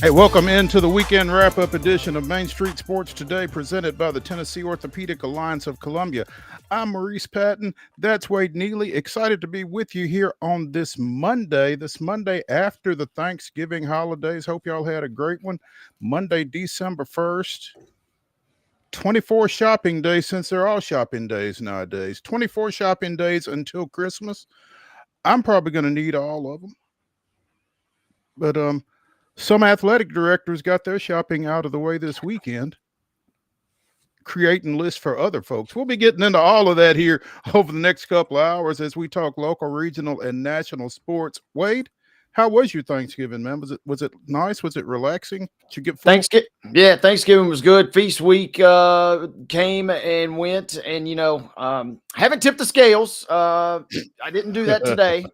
Hey, welcome into the weekend wrap-up edition of Main Street Sports Today, presented by the Tennessee Orthopedic Alliance of Columbia. I'm Maurice Patton. That's Wade Neely. Excited to be with you here on this Monday after the Thanksgiving holidays. Hope y'all had a great one. Monday, December 1st. 24 shopping days, since they're all shopping days nowadays. 24 shopping days until Christmas. I'm probably going to need all of them. But some athletic directors got their shopping out of the way this weekend, creating lists for other folks. We'll be getting into all of that here over the next couple of hours as we talk local, regional, and national sports. Wade, how was your Thanksgiving, man? Was it nice? Was it relaxing? Did you get food? Thanksgiving was good. Feast week came and went, and haven't tipped the scales. I didn't do that today.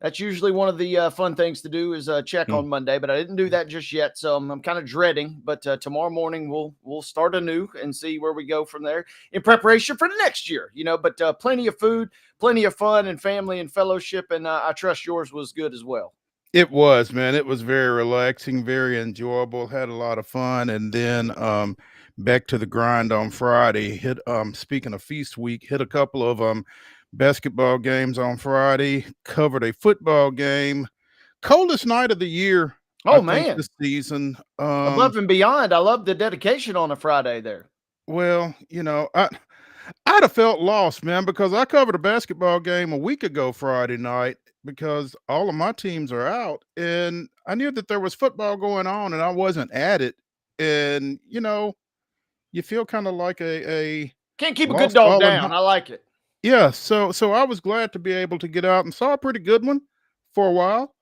That's usually one of the fun things to do is check on Monday, but I didn't do that just yet. So I'm kind of dreading, but tomorrow morning we'll start anew and see where we go from there in preparation for the next year, but plenty of food, plenty of fun and family and fellowship. And I trust yours was good as well. It was, man. It was very relaxing, very enjoyable, had a lot of fun. And then back to the grind on Friday. Speaking of feast week, hit a couple of basketball games on Friday, covered a football game. Coldest night of the year. Oh, man. This season. Above and beyond. I love the dedication on a Friday there. Well, I'd have felt lost, man, because I covered a basketball game a week ago Friday night because all of my teams are out, and I knew that there was football going on and I wasn't at it. And, you feel kind of like a can't keep a good dog down. I like it. Yeah, so I was glad to be able to get out and saw a pretty good one for a while.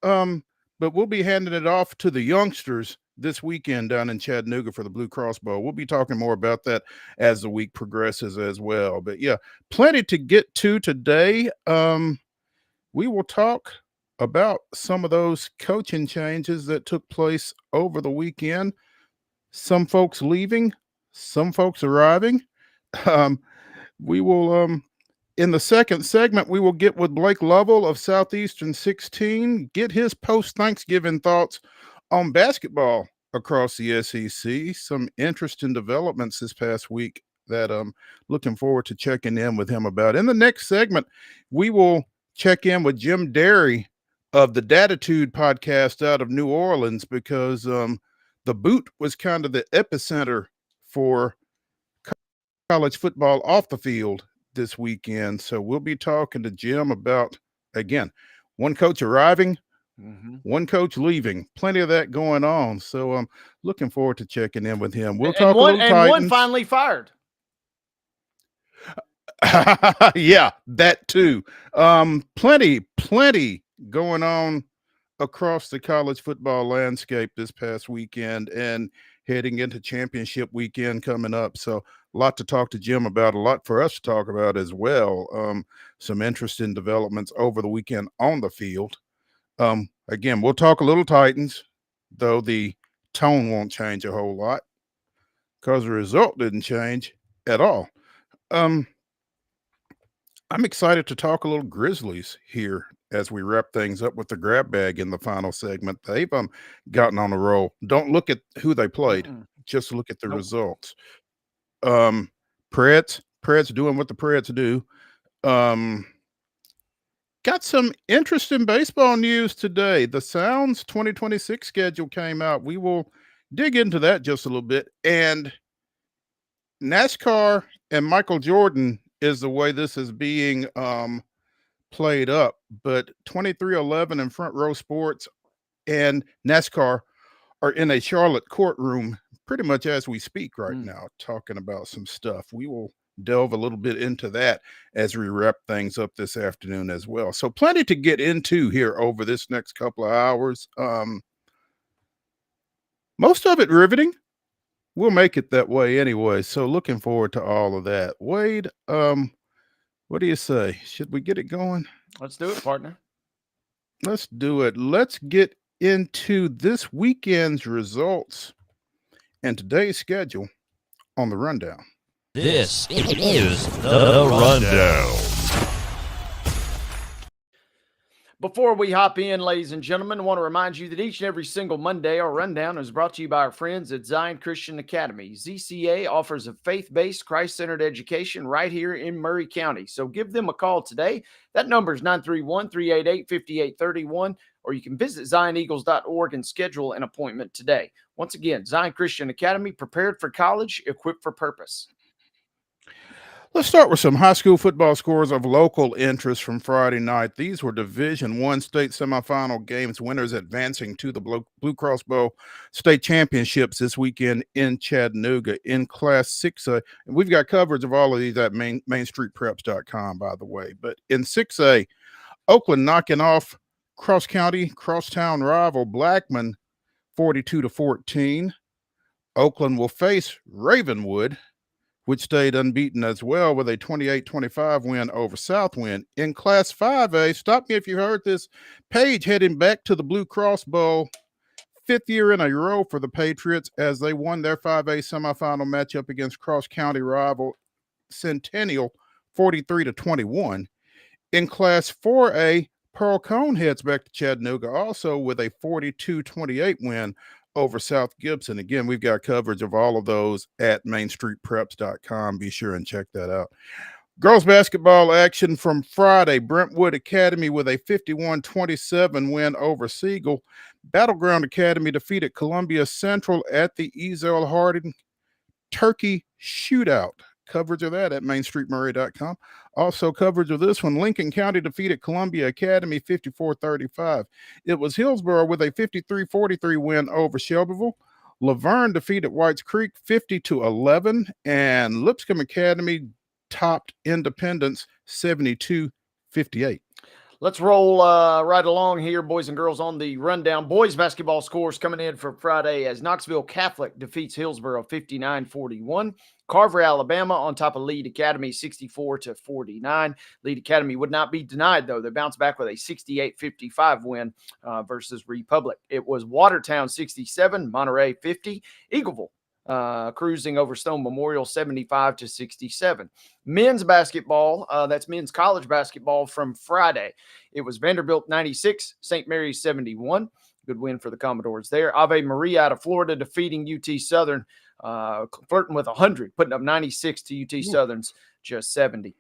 But we'll be handing it off to the youngsters this weekend down in Chattanooga for the Blue Cross Bowl. We'll be talking more about that as the week progresses as well. But yeah, plenty to get to today. We will talk about some of those coaching changes that took place over the weekend. Some folks leaving, some folks arriving. We will, in the second segment, we will get with Blake Lovell of Southeastern 16, get his post-Thanksgiving thoughts on basketball across the SEC. Some interesting developments this past week that I'm looking forward to checking in with him about. In the next segment, we will check in with Jim DERRY of the DATTITUDE podcast out of New Orleans because the boot was kind of the epicenter for college football off the field this weekend. So we'll be talking to Jim about, again, one coach arriving, one coach leaving. Plenty of that going on. So I'm looking forward to checking in with him. We'll talk a little Titans. One finally fired. Yeah, that too. Plenty going on across the college football landscape this past weekend and heading into championship weekend coming up. So a lot to talk to Jim about, a lot for us to talk about as well. Some interesting developments over the weekend on the field. Again, we'll talk a little Titans, though the tone won't change a whole lot because the result didn't change at all. I'm excited to talk a little Grizzlies here as we wrap things up with the grab bag in the final segment. They've gotten on a roll. Don't look at who they played, just look at the results. Preds doing what the Preds do. Got some interesting baseball news today. The Sounds 2026 schedule came out. We will dig into that just a little bit. And NASCAR and Michael Jordan is the way this is being played up. But 2311 and Front Row Sports and NASCAR are in a Charlotte courtroom pretty much as we speak right now, talking about some stuff. We will delve a little bit into that as we wrap things up this afternoon as well. So plenty to get into here over this next couple of hours. Most of it riveting. We'll make it that way anyway. So looking forward to all of that. Wade, what do you say? Should we get it going? Let's do it, partner. Let's do it. Let's get into this weekend's results and today's schedule on the rundown. This is the rundown. Before we hop in, ladies and gentlemen, I want to remind you that each and every single Monday, our rundown is brought to you by our friends at Zion Christian Academy. ZCA offers a faith-based, Christ-centered education right here in Murray County. So give them a call today. That number is 931-388-5831, or you can visit zioneagles.org and schedule an appointment today. Once again, Zion Christian Academy, prepared for college, equipped for purpose. Let's start with some high school football scores of local interest from Friday night. These were Division I state semifinal games, winners advancing to the Blue Cross Bowl state championships this weekend in Chattanooga in Class 6A. And we've got coverage of all of these at mainstreetpreps.com, by the way. But in 6A, Oakland knocking off crosstown rival Blackman 42-14. Oakland will face Ravenwood, which stayed unbeaten as well with a 28-25 win over Southwind. In Class 5A, stop me if you heard this, Page heading back to the Blue Cross Bowl, 5th year in a row for the Patriots as they won their 5A semifinal matchup against cross-county rival Centennial 43-21. In Class 4A, Pearl Cone heads back to Chattanooga also with a 42-28 win over South Gibson. Again, we've got coverage of all of those at mainstreetpreps.com. Be sure and check that out. Girls basketball action from Friday. Brentwood Academy with a 51-27 win over Siegel. Battleground Academy defeated Columbia Central at the Ezel Harding Turkey Shootout. Coverage of that at mainstreetmurray.com. Also coverage of this one. Lincoln County defeated Columbia Academy 54-35. It was Hillsborough with a 53-43 win over Shelbyville. Laverne defeated Whites Creek 50-11. And Lipscomb Academy topped Independence 72-58. Let's roll right along here, boys and girls, on the rundown. Boys basketball scores coming in for Friday as Knoxville Catholic defeats Hillsborough 59-41. Carver, Alabama on top of Lead Academy 64-49. Lead Academy would not be denied, though. They bounced back with a 68-55 win versus Republic. It was Watertown 67, Monterey 50. Eagleville cruising over Stone Memorial 75-67. Men's basketball, that's men's college basketball from Friday. It was Vanderbilt 96, St. Mary's 71. Good win for the Commodores there. Ave Maria out of Florida defeating UT Southern, flirting with 100, putting up 96 to UT Southern's just 70.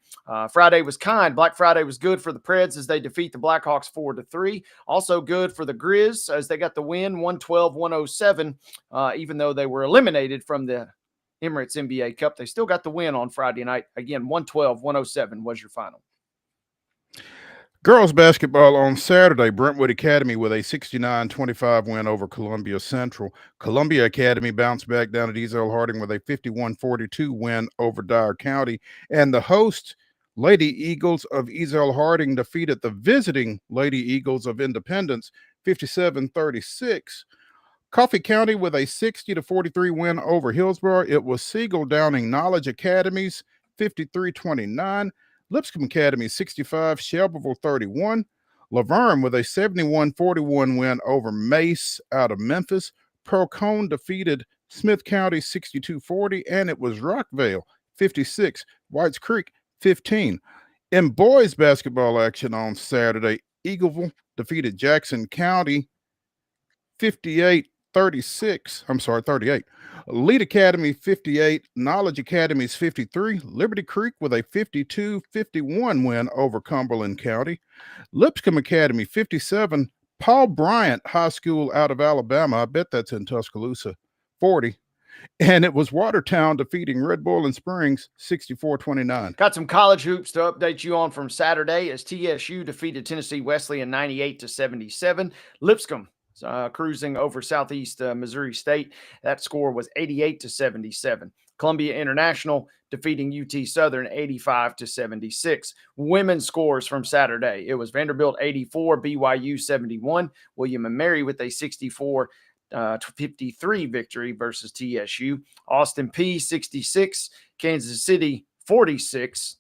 Friday was kind. Black Friday was good for the Preds as they defeat the Blackhawks 4-3. Also good for the Grizz as they got the win 112-107. Even though they were eliminated from the Emirates NBA Cup, they still got the win on Friday night. Again, 112-107 was your final. Girls basketball on Saturday, Brentwood Academy with a 69-25 win over Columbia Central. Columbia Academy bounced back down at Ezel Harding with a 51-42 win over Dyer County. And the host, Lady Eagles of Ezel Harding, defeated the visiting Lady Eagles of Independence 57-36. Coffee County with a 60-43 win over Hillsborough. It was Siegel downing Knowledge Academies 53-29. Lipscomb Academy 65, Shelbyville 31. Laverne with a 71-41 win over Mace out of Memphis. Pearl Cone defeated Smith County 62-40, and it was Rockvale 56, Whites Creek 15. In boys basketball action on Saturday, Eagleville defeated Jackson County 38. 38. Lead Academy 58, Knowledge Academies 53, Liberty Creek with a 52-51 win over Cumberland County. Lipscomb Academy 57, Paul Bryant High School out of Alabama, I bet that's in Tuscaloosa, 40. And it was Watertown defeating Red Bull and Springs 64-29. Got some college hoops to update you on from Saturday as TSU defeated Tennessee Wesleyan 98-77. Lipscomb cruising over Southeast Missouri State. That score was 88-77. Columbia International defeating UT Southern 85-76. Women's scores from Saturday. It was Vanderbilt 84, BYU 71. William and Mary with a 64-53 victory versus TSU. Austin Peay 66, Kansas City 46.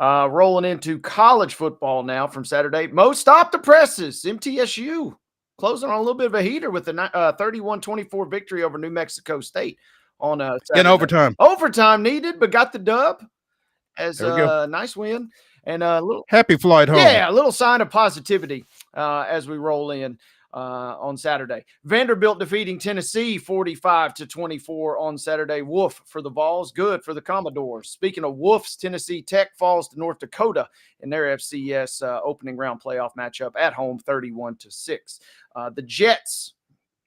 Rolling into college football now from Saturday. Mo, stop the presses. MTSU closing on a little bit of a heater with a 31-24 victory over New Mexico State on in overtime. Overtime needed, but got the dub as a nice win and a little happy flight home. Yeah, a little sign of positivity as we roll in on Saturday. Vanderbilt defeating Tennessee 45-24 on Saturday. Woof for the Vols, good for the Commodores. Speaking of woofs, Tennessee Tech falls to North Dakota in their FCS opening round playoff matchup at home 31-6. The Jets,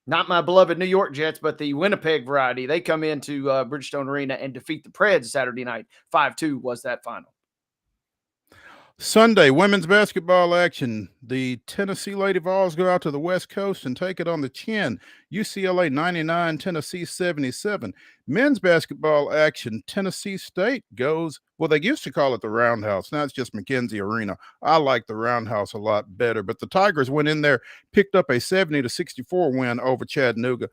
not my beloved New York Jets, but the Winnipeg variety, they come into Bridgestone Arena and defeat the Preds Saturday night. 5-2 was that final. Sunday, women's basketball action. The Tennessee Lady Vols go out to the West Coast and take it on the chin. UCLA 99, Tennessee 77. Men's basketball action. Tennessee State goes, well, they used to call it the Roundhouse. Now it's just McKenzie Arena. I like the Roundhouse a lot better, but the Tigers went in there, picked up a 70-64 win over Chattanooga.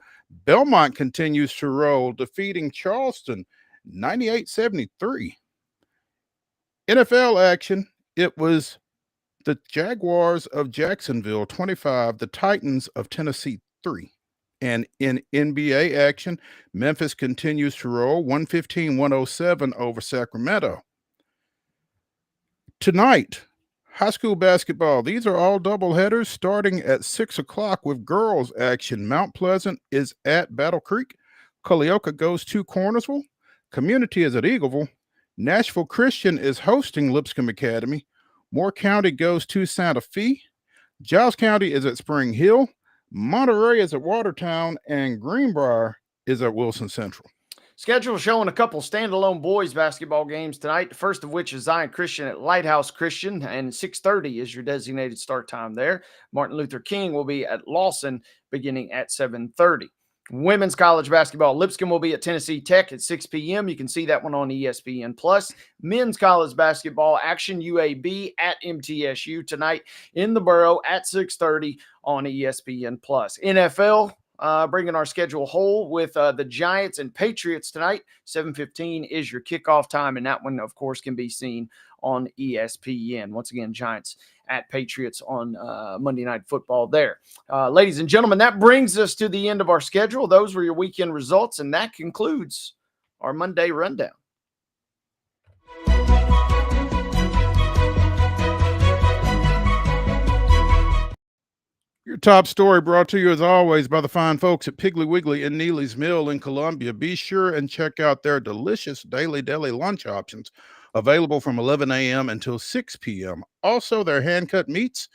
Belmont continues to roll, defeating Charleston 98-73. NFL action. It was the Jaguars of Jacksonville 25, the Titans of Tennessee 3. And in NBA action, Memphis continues to roll 115-107 over Sacramento. Tonight, high school basketball. These are all doubleheaders starting at 6 o'clock with girls action. Mount Pleasant is at Battle Creek. Culleoka goes to Cornersville. Community is at Eagleville. Nashville Christian is hosting Lipscomb Academy. Moore County goes to Santa Fe. Giles County is at Spring Hill. Monterey is at Watertown. And Greenbrier is at Wilson Central. Schedule showing a couple standalone boys basketball games tonight. The first of which is Zion Christian at Lighthouse Christian, and 6:30 is your designated start time there. Martin Luther King will be at Lawson beginning at 7:30. Women's college basketball, Lipscomb will be at Tennessee Tech at 6 p.m. You can see that one on ESPN+. Men's college basketball action, UAB at MTSU tonight in the Borough at 6:30 on ESPN+. NFL, bringing our schedule whole with the Giants and Patriots tonight. 7:15 is your kickoff time, and that one, of course, can be seen on ESPN. Once again, Giants at Patriots on Monday Night Football there. Ladies and gentlemen, that brings us to the end of our schedule. Those were your weekend results, and that concludes our Monday rundown. Your top story brought to you, as always, by the fine folks at Piggly Wiggly and Neely's Mill in Columbia. Be sure and check out their delicious daily deli lunch options, available from 11 a.m. until 6 p.m. Also, their hand-cut meats,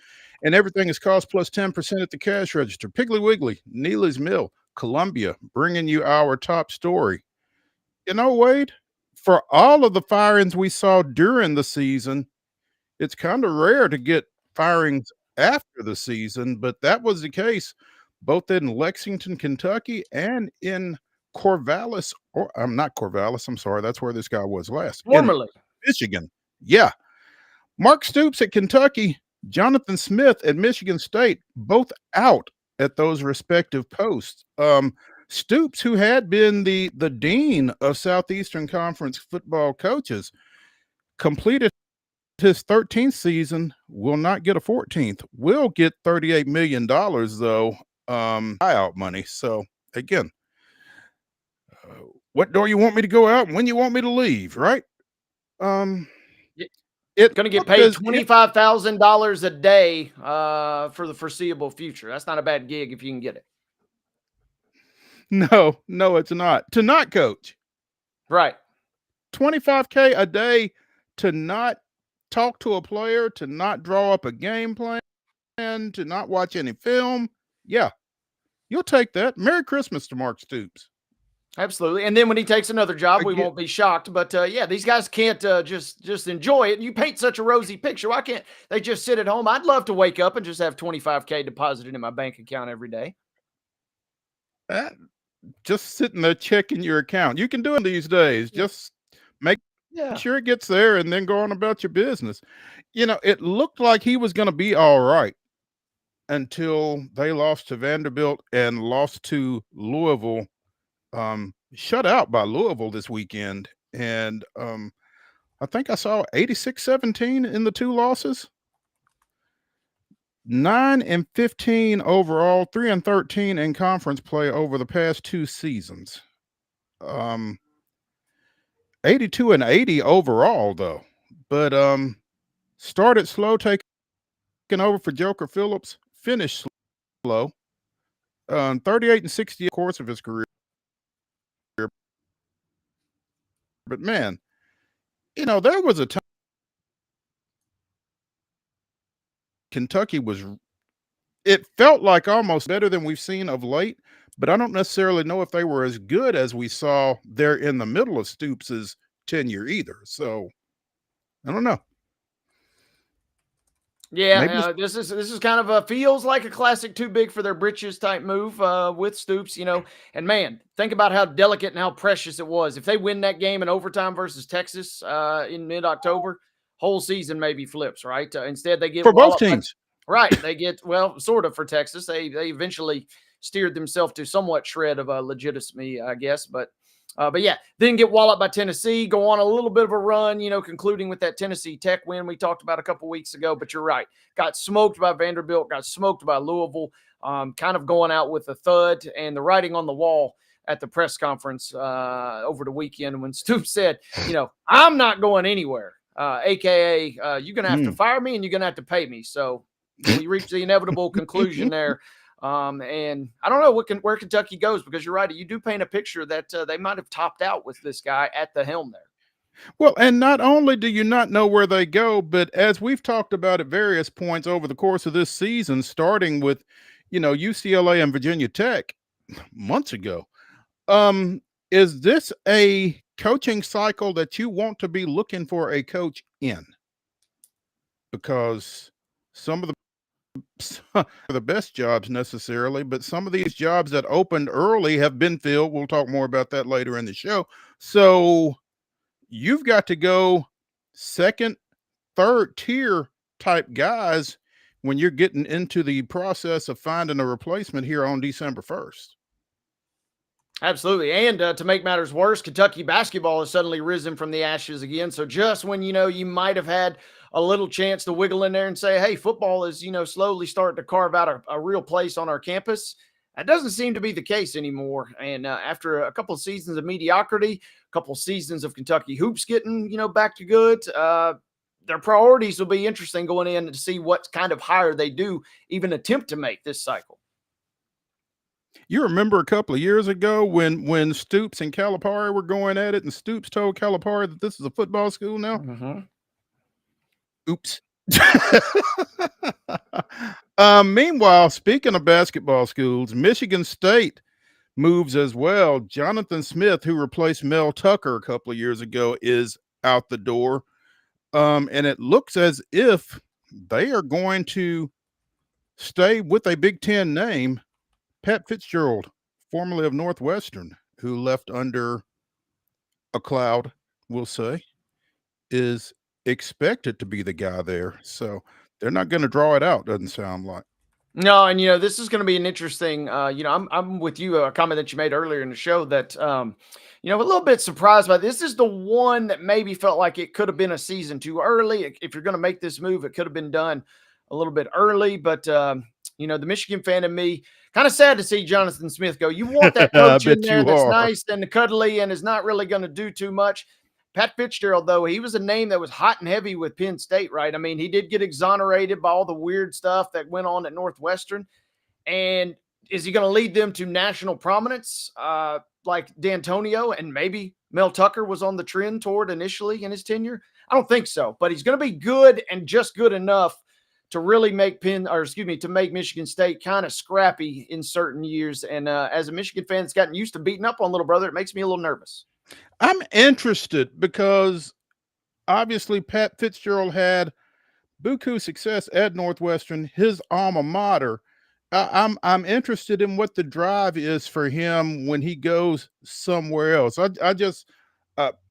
and everything is cost plus 10% at the cash register. Piggly Wiggly, Neely's Mill, Columbia, bringing you our top story. You know, Wade, for all of the firings we saw during the season, it's kind of rare to get firings after the season, but that was the case both in Lexington, Kentucky, and in Corvallis, or I'm not Corvallis, I'm sorry, that's where this guy was last. Formerly. Michigan. Yeah. Mark Stoops at Kentucky, Jonathan Smith at Michigan State, both out at those respective posts. Stoops, who had been the dean of Southeastern Conference football coaches, completed his 13th season, will not get a 14th. Will get $38 million, though, buyout money. So, again, what door you want me to go out and when you want me to leave, right? It's going to get paid $25,000 a day for the foreseeable future. That's not a bad gig if you can get it. No, it's not. To not coach. Right. $25K a day to not talk to a player, to not draw up a game plan, to not watch any film. Yeah, you'll take that. Merry Christmas to Mark Stoops. Absolutely. And then when he takes another job, we won't be shocked. But yeah, these guys can't just enjoy it. You paint such a rosy picture. Why can't they just sit at home? I'd love to wake up and just have $25K deposited in my bank account every day. Just sitting there checking your account. You can do it these days. Just make sure it gets there and then go on about your business. You know, it looked like he was going to be all right until they lost to Vanderbilt and lost to Louisville. Shut out by Louisville this weekend. And I think I saw 86-17 in the two losses. 9-15 overall, 3-13 in conference play over the past two seasons. 82-80 overall, though. But started slow, taking taking over for Joker Phillips finished slow. 38 and 60 course of his career. But man, there was a time Kentucky it felt like almost better than we've seen of late, but I don't necessarily know if they were as good as we saw there in the middle of Stoops' tenure either. So I don't know. Yeah, this is kind of a feels like a classic too big for their britches type move with Stoops, And man, think about how delicate and how precious it was. If they win that game in overtime versus Texas in mid-October, whole season maybe flips, right? Instead, they get for both teams. Right, they get sort of for Texas. They eventually steered themselves to somewhat shred of legitimacy, I guess, but yeah, then get walloped by Tennessee, go on a little bit of a run, concluding with that Tennessee Tech win we talked about a couple weeks ago. But you're right, got smoked by Vanderbilt, got smoked by Louisville, kind of going out with a thud. And the writing on the wall at the press conference over the weekend when Stoops said, I'm not going anywhere, AKA you're going to have to fire me and you're going to have to pay me. So we reached the inevitable conclusion there. And I don't know where Kentucky goes, because you're right. You do paint a picture that they might have topped out with this guy at the helm there. Well, and not only do you not know where they go, but as we've talked about at various points over the course of this season, starting with, UCLA and Virginia Tech months ago, is this a coaching cycle that you want to be looking for a coach in? Because some of the best jobs necessarily, but some of these jobs that opened early have been filled. We'll talk more about that later in the show. So you've got to go second, third tier type guys when you're getting into the process of finding a replacement here on December 1st. Absolutely. And to make matters worse, Kentucky basketball has suddenly risen from the ashes again. So just when, you might have had a little chance to wiggle in there and say, hey, football is, slowly starting to carve out a real place on our campus, that doesn't seem to be the case anymore. And after a couple of seasons of mediocrity, a couple of seasons of Kentucky hoops getting, back to good, their priorities will be interesting going in to see what kind of hire they do even attempt to make this cycle. You remember a couple of years ago when Stoops and Calipari were going at it, and Stoops told Calipari that this is a football school now? Mm-hmm. Oops. Meanwhile, speaking of basketball schools, Michigan State moves as well. Jonathan Smith, who replaced Mel Tucker a couple of years ago, is out the door. And it looks as if they are going to stay with a Big Ten name. Pat Fitzgerald, formerly of Northwestern, who left under a cloud, we'll say, is expected to be the guy there. So they're not going to draw it out, doesn't sound like. No, and this is going to be an interesting. I'm with you. A comment that you made earlier in the show that a little bit surprised by this. Is the one that maybe felt like it could have been a season too early. If you're going to make this move, it could have been done a little bit early. But the Michigan fan in me, kind of sad to see Jonathan Smith go. You want that coach in there that's nice and cuddly and is not really going to do too much. Pat Fitzgerald, though, he was a name that was hot and heavy with Penn State, right? I mean, he did get exonerated by all the weird stuff that went on at Northwestern. And is he going to lead them to national prominence like D'Antonio and maybe Mel Tucker was on the trend toward initially in his tenure? I don't think so, but he's going to be good and just good enough to really make to make Michigan State kind of scrappy in certain years. And as a Michigan fan that's gotten used to beating up on little brother, it makes me a little nervous. I'm interested because obviously Pat Fitzgerald had buku success at Northwestern, his alma mater. I'm interested in what the drive is for him when he goes somewhere else. I just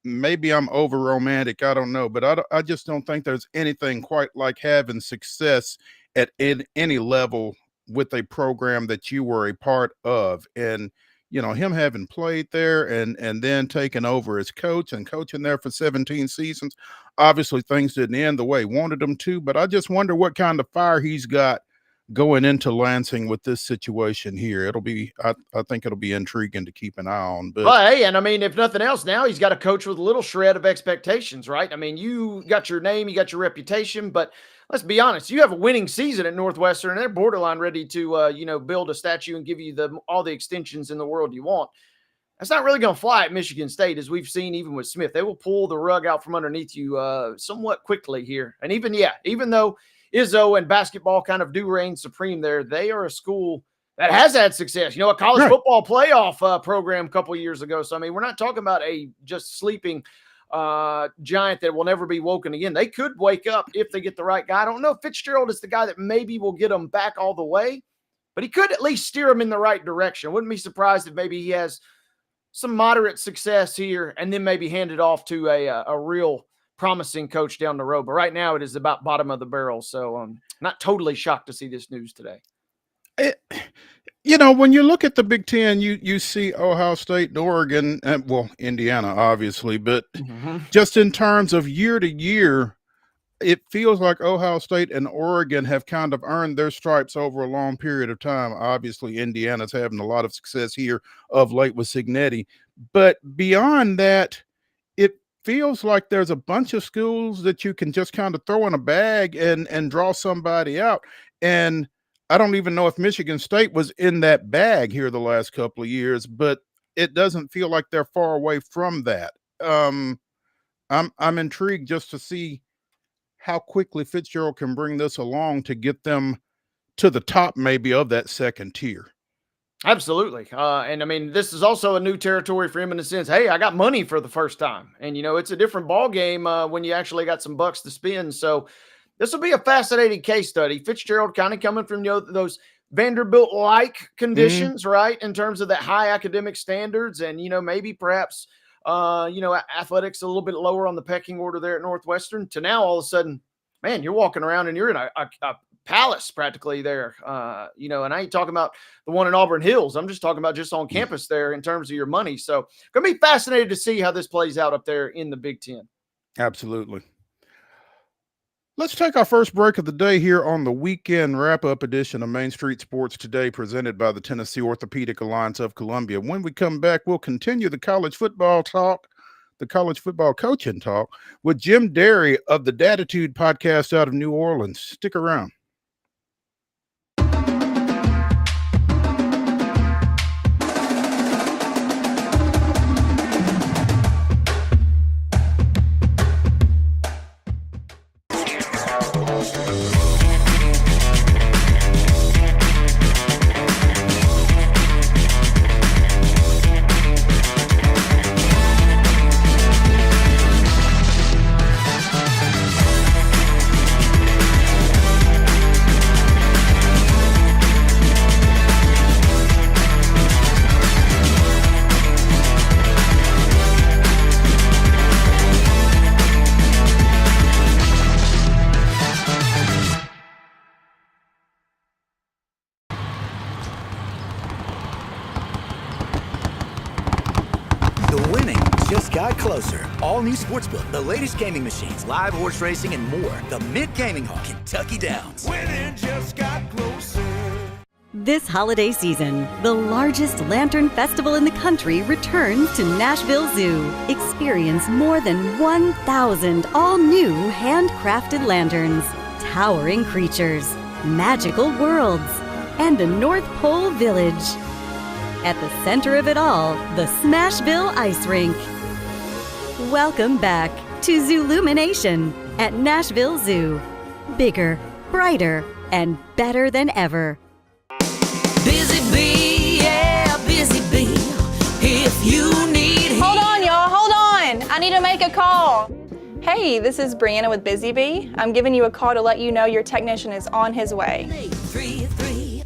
maybe I'm over romantic. I don't know, but I just don't think there's anything quite like having success at any level with a program that you were a part of. And him having played there and then taking over as coach and coaching there for 17 seasons, obviously things didn't end the way he wanted them to, but I just wonder what kind of fire he's got going into Lansing with this situation here. I think it'll be intriguing to keep an eye on. But well, hey, and I mean, if nothing else, now he's got a coach with a little shred of expectations, right? I mean, you got your name, you got your reputation, but let's be honest, you have a winning season at Northwestern, and they're borderline ready to, build a statue and give you all the extensions in the world you want. That's not really going to fly at Michigan State, as we've seen even with Smith. They will pull the rug out from underneath you somewhat quickly here. And even though Izzo and basketball kind of do reign supreme there, they are a school that has had success. A college football playoff program a couple years ago. So, I mean, we're not talking about a just sleeping giant that will never be woken again. They could wake up if they get the right guy. I don't know if Fitzgerald is the guy that maybe will get them back all the way, but he could at least steer them in the right direction. Wouldn't be surprised if maybe he has some moderate success here and then maybe hand it off to a real promising coach down the road. But right now it is about bottom of the barrel. So not totally shocked to see this news today. When you look at the Big Ten, you see Ohio State and Oregon, and Indiana, obviously, but just in terms of year to year, it feels like Ohio State and Oregon have kind of earned their stripes over a long period of time. Obviously, Indiana's having a lot of success here of late with Cignetti. But beyond that, it feels like there's a bunch of schools that you can just kind of throw in a bag and draw somebody out. And I don't even know if Michigan State was in that bag here the last couple of years, but it doesn't feel like they're far away from that. I'm intrigued just to see how quickly Fitzgerald can bring this along to get them to the top maybe of that second tier. Absolutely. And I mean, this is also a new territory for him in the sense, hey, I got money for the first time. And, it's a different ball game when you actually got some bucks to spend. So this will be a fascinating case study. Fitzgerald kind of coming from those Vanderbilt-like conditions, right, in terms of that high academic standards and, maybe perhaps athletics a little bit lower on the pecking order there at Northwestern to now all of a sudden, man, you're walking around and you're in a palace practically there, and I ain't talking about the one in Auburn Hills. I'm just talking about just on campus there in terms of your money. So going to be fascinated to see how this plays out up there in the Big Ten. Absolutely. Let's take our first break of the day here on the weekend wrap-up edition of Main Street Sports Today, presented by the Tennessee Orthopedic Alliance of Columbia. When we come back, we'll continue the college football talk, the college football coaching talk, with Jim DERRY of the DATTITUDE podcast out of New Orleans. Stick around. Closer. All new Sportsbook, the latest gaming machines, live horse racing, and more. The Mint Gaming Hall, Kentucky Downs. Winning just got closer. This holiday season, the largest lantern festival in the country returns to Nashville Zoo. Experience more than 1,000 all-new handcrafted lanterns, towering creatures, magical worlds, and a North Pole village. At the center of it all, the Smashville Ice Rink. Welcome back to Zoolumination at Nashville Zoo. Bigger, brighter, and better than ever. Busy bee, yeah, busy bee. If you need... Hold on, y'all, hold on. I need to make a call. Hey, this is Brianna with Busy Bee. I'm giving you a call to let you know your technician is on his way. 333.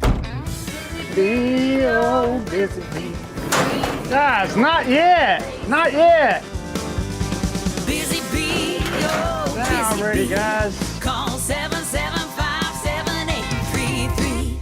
Bee, oh, busy bee. Guys, not yet. Not yet. Busy bee, oh, Now busy ready, bee. guys. Call 775-7833.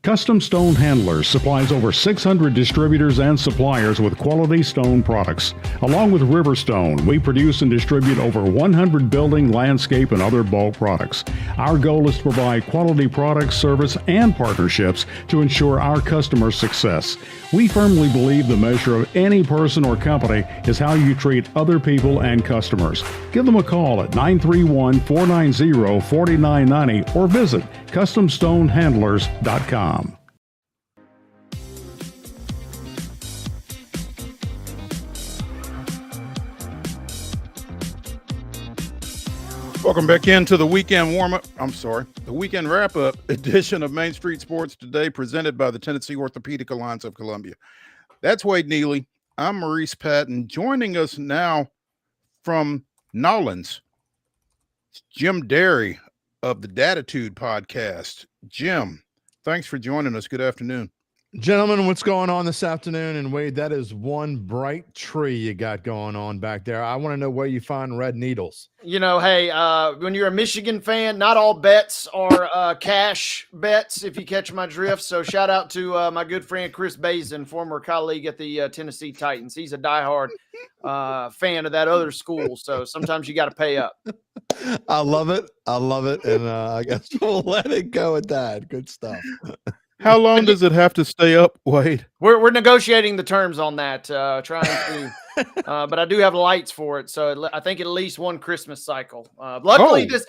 Custom Stone Handlers supplies over 600 distributors and suppliers with quality stone products. Along with Riverstone, we produce and distribute over 100 building, landscape, and other bulk products. Our goal is to provide quality products, service, and partnerships to ensure our customers' success. We firmly believe the measure of any person or company is how you treat other people and customers. Give them a call at 931-490-4990 or visit CustomStoneHandlers.com. Welcome back into the weekend warm-up. The weekend wrap-up edition of Main Street Sports Today, presented by the Tennessee Orthopedic Alliance of Columbia. That's Wade Neely. I'm Maurice Patton. Joining us now from Nolens, Jim DERRY of the DATTITUDE podcast. Jim, thanks for joining us. Good afternoon. Gentlemen, what's going on this afternoon? And Wade, that is one bright tree you got going on back there. I want to know where you find red needles. You know, hey, when you're a Michigan fan, not all bets are cash bets, if you catch my drift. So shout out to my good friend Chris Bazin, former colleague at the Tennessee Titans. He's a diehard fan of that other school. So sometimes you got to pay up. I love it. And I guess we'll let it go at that. Good stuff. How long does it have to stay up, Wade? We're negotiating the terms on that, trying to, but I do have lights for it, so I think at least one Christmas cycle. Luckily, this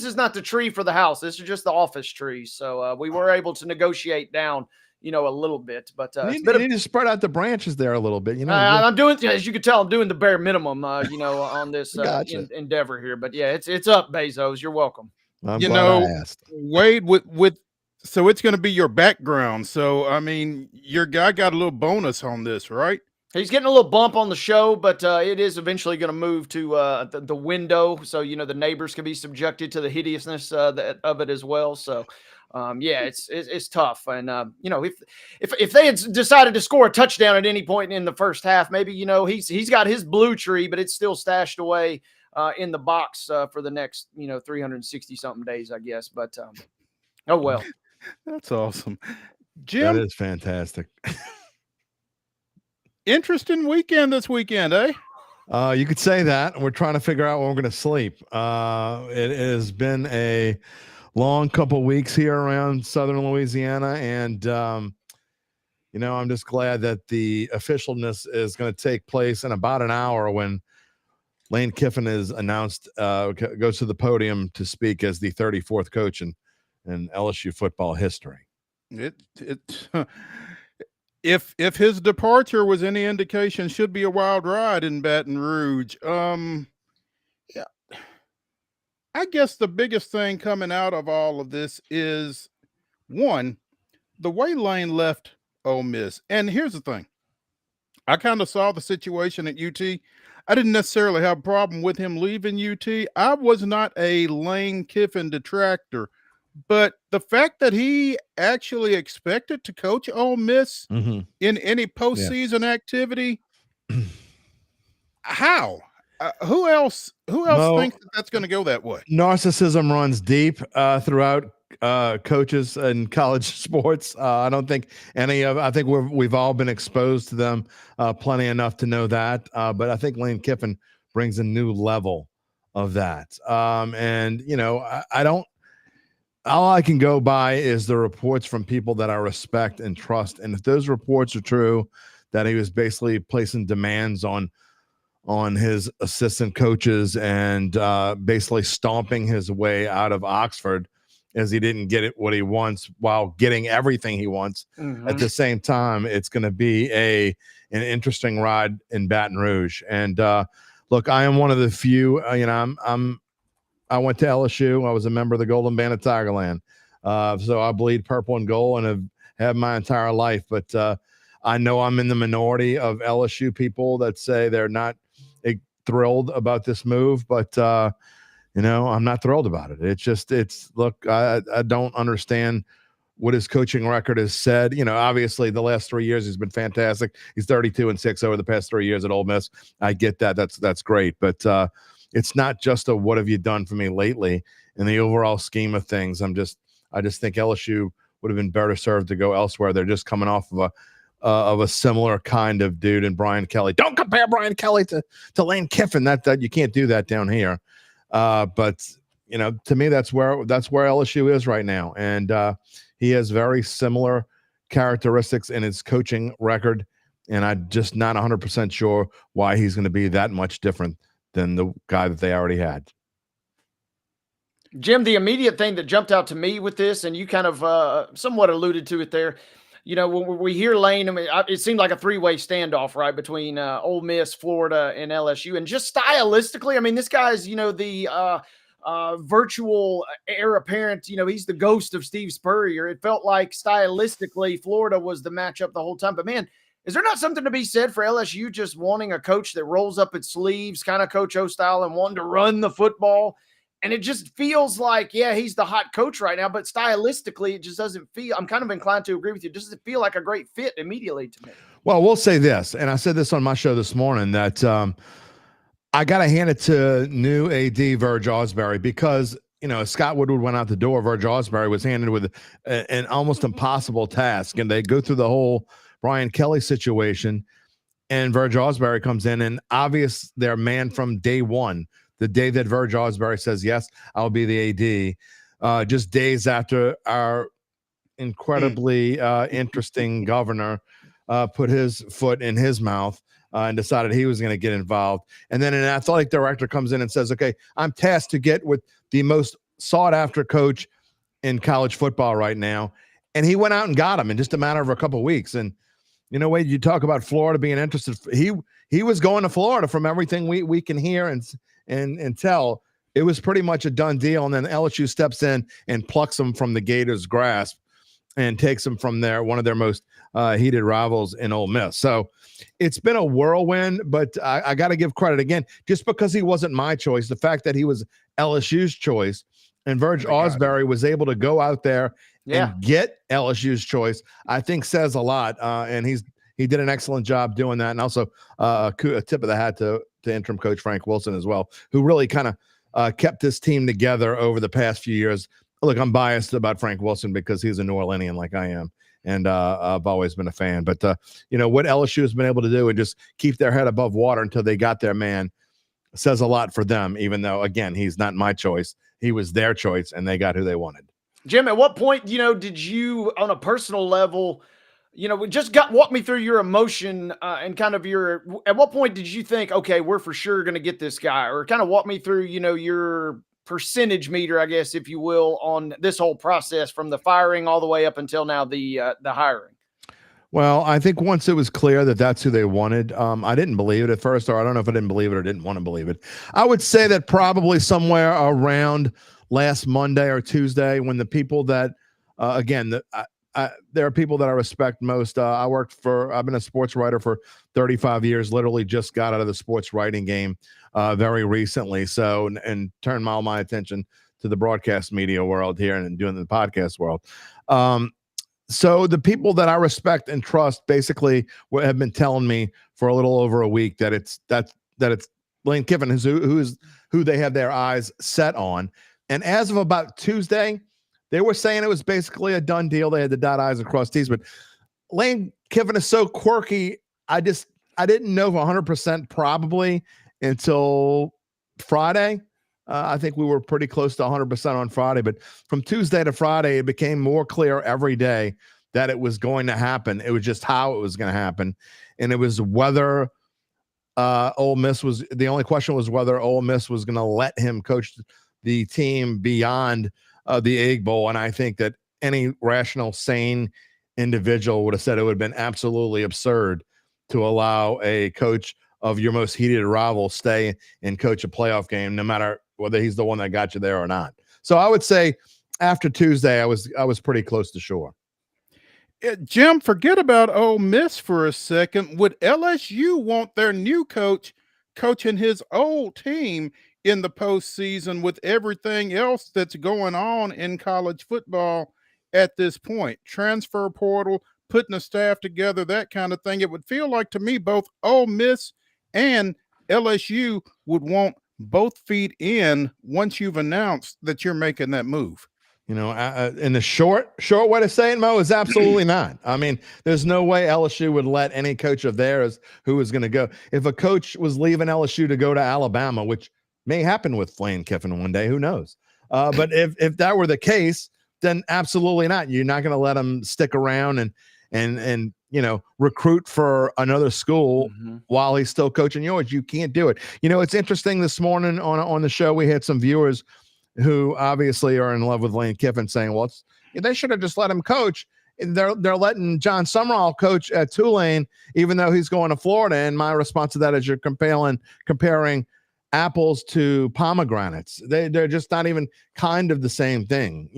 is not the tree for the house. This is just the office tree. So we were able to negotiate down, a little bit. But you need to spread out the branches there a little bit. I'm doing, as you can tell, I'm doing the bare minimum. On this endeavor here. But yeah, it's up, Bezos. You're welcome. I'm glad I asked. Wade, with so it's going to be your background. So, I mean, your guy got a little bonus on this, right? He's getting a little bump on the show, but it is eventually going to move to the window. So, the neighbors can be subjected to the hideousness of it as well. So, it's tough. And, if they had decided to score a touchdown at any point in the first half, maybe, he's got his blue tree, but it's still stashed away in the box for the next, 360 something days, I guess. But, oh, well. That's awesome. Jim. That is fantastic. Interesting weekend this weekend, eh? You could say that. We're trying to figure out when we're going to sleep. It has been a long couple of weeks here around southern Louisiana. And, I'm just glad that the officialness is going to take place in about an hour when Lane Kiffin is announced, goes to the podium to speak as the 34th coach in LSU football history. If his departure was any indication, should be a wild ride in Baton Rouge. I guess the biggest thing coming out of all of this is, one, the way Lane left Ole Miss. And here's the thing. I kind of saw the situation at UT. I didn't necessarily have a problem with him leaving UT. I was not a Lane Kiffin detractor. But the fact that he actually expected to coach Ole Miss in any postseason activity, how? Who else thinks that's going to go that way? Narcissism runs deep throughout coaches in college sports. I don't think I think we've all been exposed to them plenty enough to know that. But I think Lane Kiffin brings a new level of that. I don't. All I can go by is the reports from people that I respect and trust. And if those reports are true, that he was basically placing demands on his assistant coaches and basically stomping his way out of Oxford as he didn't get what he wants while getting everything he wants. At the same time, it's going to be an interesting ride in Baton Rouge. And look, I am one of the few, I went to LSU. I was a member of the Golden Band of Tigerland. So I bleed purple and gold and have my entire life. But I know I'm in the minority of LSU people that say they're not thrilled about this move. But, I'm not thrilled about it. Look, I don't understand what his coaching record has said. Obviously the last 3 years he's been fantastic. He's 32-6 over the past 3 years at Ole Miss. I get that. That's great. But it's not just what have you done for me lately in the overall scheme of things. I just think LSU would have been better served to go elsewhere. They're just coming off of a similar kind of dude in Brian Kelly. Don't compare Brian Kelly to Lane Kiffin. That you can't do that down here. But you know, to me, that's where LSU is right now, and he has very similar characteristics in his coaching record. And I'm just not 100% sure why he's going to be that much different than the guy that they already had. Jim, the immediate thing that jumped out to me with this, and you kind of somewhat alluded to it there, you know, when we hear Lane, I mean, it seemed like a three-way standoff, right, between Ole Miss, Florida, and LSU. And just stylistically, I mean, this guy's, you know, the virtual heir apparent, you know, he's the ghost of Steve Spurrier. It felt like stylistically Florida was the matchup the whole time. But, man, is there not something to be said for LSU just wanting a coach that rolls up its sleeves, kind of Coach O style, and wanting to run the football? And it just feels like, yeah, he's the hot coach right now, but stylistically, it just doesn't feel – I'm kind of inclined to agree with you. It doesn't feel like a great fit immediately to me. Well, we'll say this, and I said this on my show this morning, that I got to hand it to new AD Verge Osbury because, you know, Scott Woodward went out the door. Verge Osbury was handed with an almost impossible task, and they go through the whole Brian Kelly situation, and Verge Osbury comes in, and obvious their man from day one. The day that Verge Osbury says, yes, I'll be the AD, just days after our incredibly interesting governor put his foot in his mouth and decided he was going to get involved. And then an athletic director comes in and says, okay, I'm tasked to get with the most sought-after coach in college football right now. And he went out and got him in just a matter of a couple of weeks. And, you know, Wade, you talk about Florida being interested. He was going to Florida from everything we can hear and tell. It was pretty much a done deal. And then LSU steps in and plucks him from the Gators' grasp and takes him from one of their most heated rivals in Ole Miss. So it's been a whirlwind, but I got to give credit again, just because he wasn't my choice, the fact that he was LSU's choice and Verge Osbury was able to go out there and get LSU's choice, I think says a lot. And he did an excellent job doing that. And also a tip of the hat to interim coach Frank Wilson as well, who really kind of kept this team together over the past few years. Look, I'm biased about Frank Wilson because he's a New Orleanian like I am, and I've always been a fan. But, you know, what LSU has been able to do and just keep their head above water until they got their man says a lot for them, even though, again, he's not my choice. He was their choice, and they got who they wanted. Jim, at what point, you know, did you, on a personal level, you know, walk me through your emotion and kind of at what point did you think, okay, we're for sure going to get this guy, or kind of walk me through, you know, your percentage meter, I guess, if you will, on this whole process from the firing all the way up until now, the hiring? Well, I think once it was clear that that's who they wanted, I didn't believe it at first, or I don't know if I didn't believe it or didn't want to believe it. I would say that probably somewhere around last Monday or Tuesday, when the people that, there are people that I respect most. I've been a sports writer for 35 years, literally just got out of the sports writing game very recently. So, and turned all my attention to the broadcast media world here and doing the podcast world. So the people that I respect and trust basically have been telling me for a little over a week that it's Lane Kiffin who they have their eyes set on. And as of about Tuesday, they were saying it was basically a done deal. They had to dot I's and cross T's, but Lane Kiffin is so quirky. I didn't know 100% probably until Friday. I think we were pretty close to 100% on Friday, but from Tuesday to Friday, it became more clear every day that it was going to happen. It was just how it was going to happen. And it was whether Ole Miss was, the only question was whether Ole Miss was going to let him coach the team beyond the Egg Bowl. And I think that any rational, sane individual would have said it would have been absolutely absurd to allow a coach of your most heated rival stay and coach a playoff game, no matter whether he's the one that got you there or not. So I would say after Tuesday, I was pretty close to shore. Jim, forget about Ole Miss for a second. Would LSU want their new coach coaching his old team in the postseason with everything else that's going on in college football at this point? Transfer portal, putting a staff together, that kind of thing. It would feel like to me both Ole Miss and LSU would want both feet in once you've announced that you're making that move. In the short way to say it, Mo, is absolutely not. I mean, there's no way LSU would let any coach of theirs who was going to go. If a coach was leaving LSU to go to Alabama, which may happen with Lane Kiffin one day, who knows? But if that were the case, then absolutely not. You're not going to let him stick around and recruit for another school while he's still coaching yours. You can't do it. It's interesting. This morning on the show, we had some viewers who obviously are in love with Lane Kiffin saying, well, they should have just let him coach. They're letting John Summerall coach at Tulane, even though he's going to Florida. And my response to that is you're comparing apples to pomegranates. They're just not even kind of the same thing.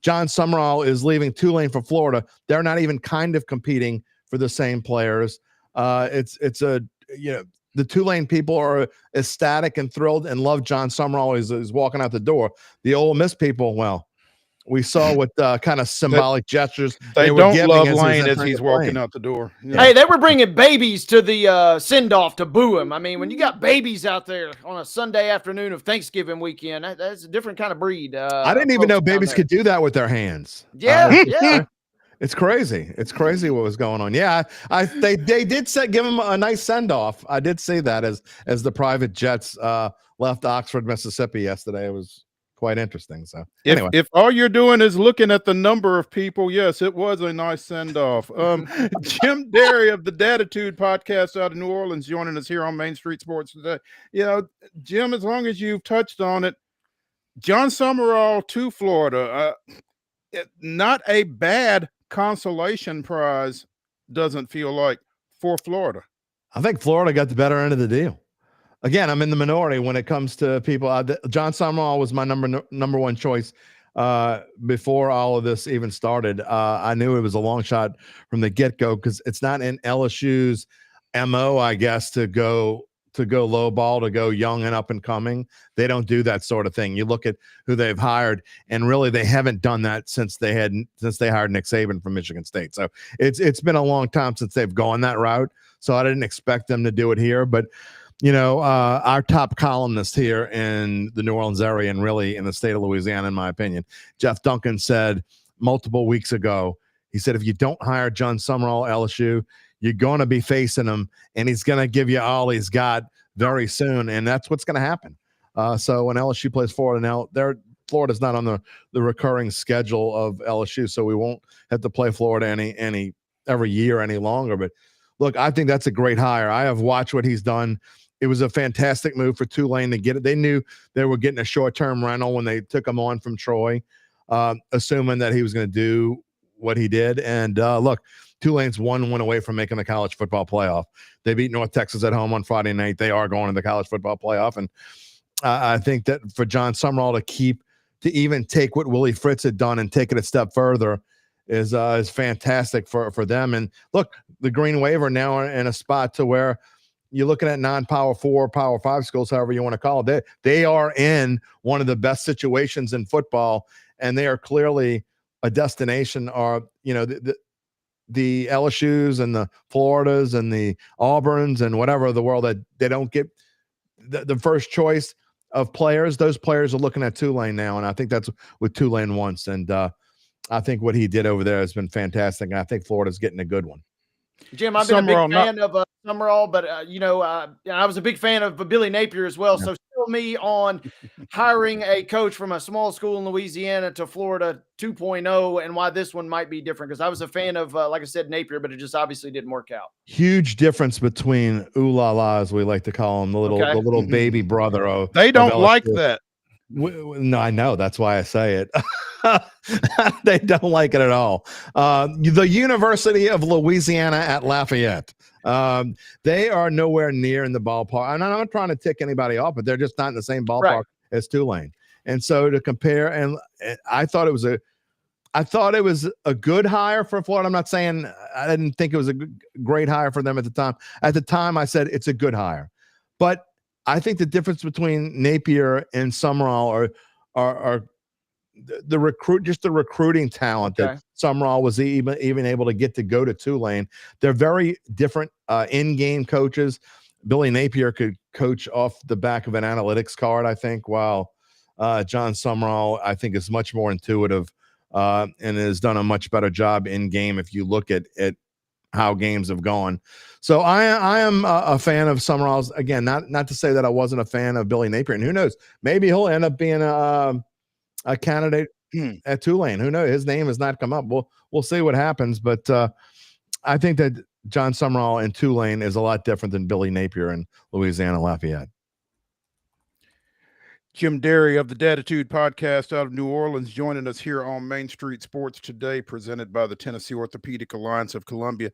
John Summerall is leaving Tulane for Florida. They're not even kind of competing for the same players. The Tulane people are ecstatic and thrilled and love John Summerall as he's walking out the door. The Ole Miss people, well, we saw what kind of symbolic gestures they were don't giving love as Lane as he's walking out the door. Yeah. Hey, they were bringing babies to the send-off to boo him. I mean, when you got babies out there on a Sunday afternoon of Thanksgiving weekend, that's a different kind of breed. I didn't even know babies could do that with their hands. Yeah, yeah. It's crazy. It's crazy what was going on. Yeah, they did give him a nice send off. I did see that as the private jets left Oxford, Mississippi yesterday. It was quite interesting. So anyway, if all you're doing is looking at the number of people, yes, it was a nice send off. Jim DERRY of the DATTITUDE podcast out of New Orleans joining us here on Main Street Sports today. Jim, as long as you've touched on it, John Summerall to Florida, not a bad consolation prize, doesn't feel like, for Florida. I think Florida got the better end of the deal. Again, I'm in the minority when it comes to people. John Summerall was my number one choice before all of this even started. I knew it was a long shot from the get-go because it's not in LSU's MO, I guess, to go low ball, to go young and up and coming. They don't do that sort of thing. You look at who they've hired, and really they haven't done that since they hired Nick Saban from Michigan State. So it's been a long time since they've gone that route. So I didn't expect them to do it here. But our top columnist here in the New Orleans area and really in the state of Louisiana, in my opinion, Jeff Duncan, said multiple weeks ago, he said, if you don't hire John Summerall, LSU, you're going to be facing him, and he's going to give you all he's got very soon, and that's what's going to happen. So when LSU plays Florida now, Florida's not on the recurring schedule of LSU, so we won't have to play Florida every year any longer. But look, I think that's a great hire. I have watched what he's done. It was a fantastic move for Tulane to get it. They knew they were getting a short-term rental when they took him on from Troy, assuming that he was going to do what he did. And look, Tulane's one win away from making the college football playoff. They beat North Texas at home on Friday night. They are going to the college football playoff. And I think that for John Summerall to even take what Willie Fritz had done and take it a step further is fantastic for them. And look, the Green Wave are now in a spot to where you're looking at non-Power 4, Power 5 schools, however you want to call it. They are in one of the best situations in football, and they are clearly a destination. Or the LSUs and the Floridas and the Auburns and whatever of the world that they don't get the first choice of players. Those players are looking at Tulane now, and I think that's what Tulane wants. And I think what he did over there has been fantastic, and I think Florida's getting a good one. Jim, I've been a big fan of Summerall, but I was a big fan of Billy Napier as well. Yeah. So sell me on hiring a coach from a small school in Louisiana to Florida 2.0 and why this one might be different. Because I was a fan of, like I said, Napier, but it just obviously didn't work out. Huge difference between Ooh La La, as we like to call him, the little baby brother of. They don't like that. No, I know. That's why I say it. They don't like it at all. The University of Louisiana at Lafayette. They are nowhere near in the ballpark. And I'm not trying to tick anybody off, but they're just not in the same ballpark as Tulane. And so to compare, and I thought it was a good hire for Florida. I'm not saying I didn't think it was a great hire for them at the time. At the time, I said it's a good hire, but I think the difference between Napier and Summerall are the recruiting talent that Summerall was even able to get to go to Tulane. They're very different in-game coaches. Billy Napier could coach off the back of an analytics card, I think, while John Summerall, I think, is much more intuitive and has done a much better job in game if you look at how games have gone. So I am a fan of Summerall's. Again, not to say that I wasn't a fan of Billy Napier, and who knows, maybe he'll end up being a candidate at Tulane. Who knows? His name has not come up. We'll see what happens, but I think that John Summerall in Tulane is a lot different than Billy Napier in Louisiana Lafayette. Jim DERRY of the DATTITUDE podcast out of New Orleans joining us here on Main Street Sports today, presented by the Tennessee Orthopedic Alliance of Columbia.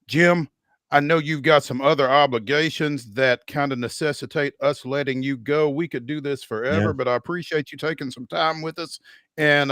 Jim, I know you've got some other obligations that kind of necessitate us letting you go. We could do this forever, but I appreciate you taking some time with us, and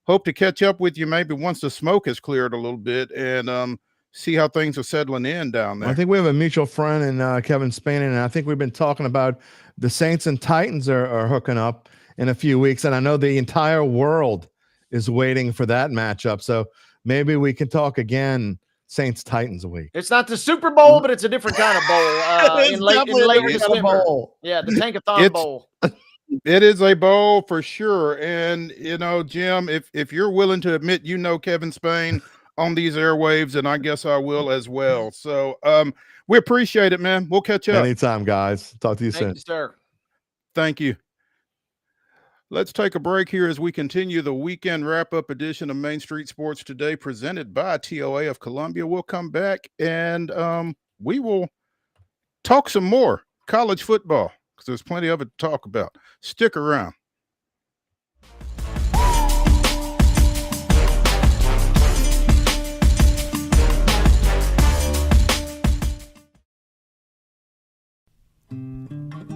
hope to catch up with you maybe once the smoke has cleared a little bit, and see how things are settling in down there. I think we have a mutual friend in Kevin Spain, and I think we've been talking about the Saints and Titans are hooking up in a few weeks, and I know the entire world is waiting for that matchup. So maybe we can talk again Saints Titans week. It's not the Super Bowl, but it's a different kind of bowl. In late December. Yeah, the Tankathon Bowl. It is a bowl for sure. And you know, Jim, if you're willing to admit you know Kevin Spain on these airwaves, and I guess I will as well. So we appreciate it, man. We'll catch up anytime, guys. Talk to you soon. Thank you, sir. Thank you. Let's take a break here as we continue the weekend wrap-up edition of Main Street Sports Today, presented by TOA of Columbia. We'll come back and we will talk some more college football because there's plenty of it to talk about. Stick around.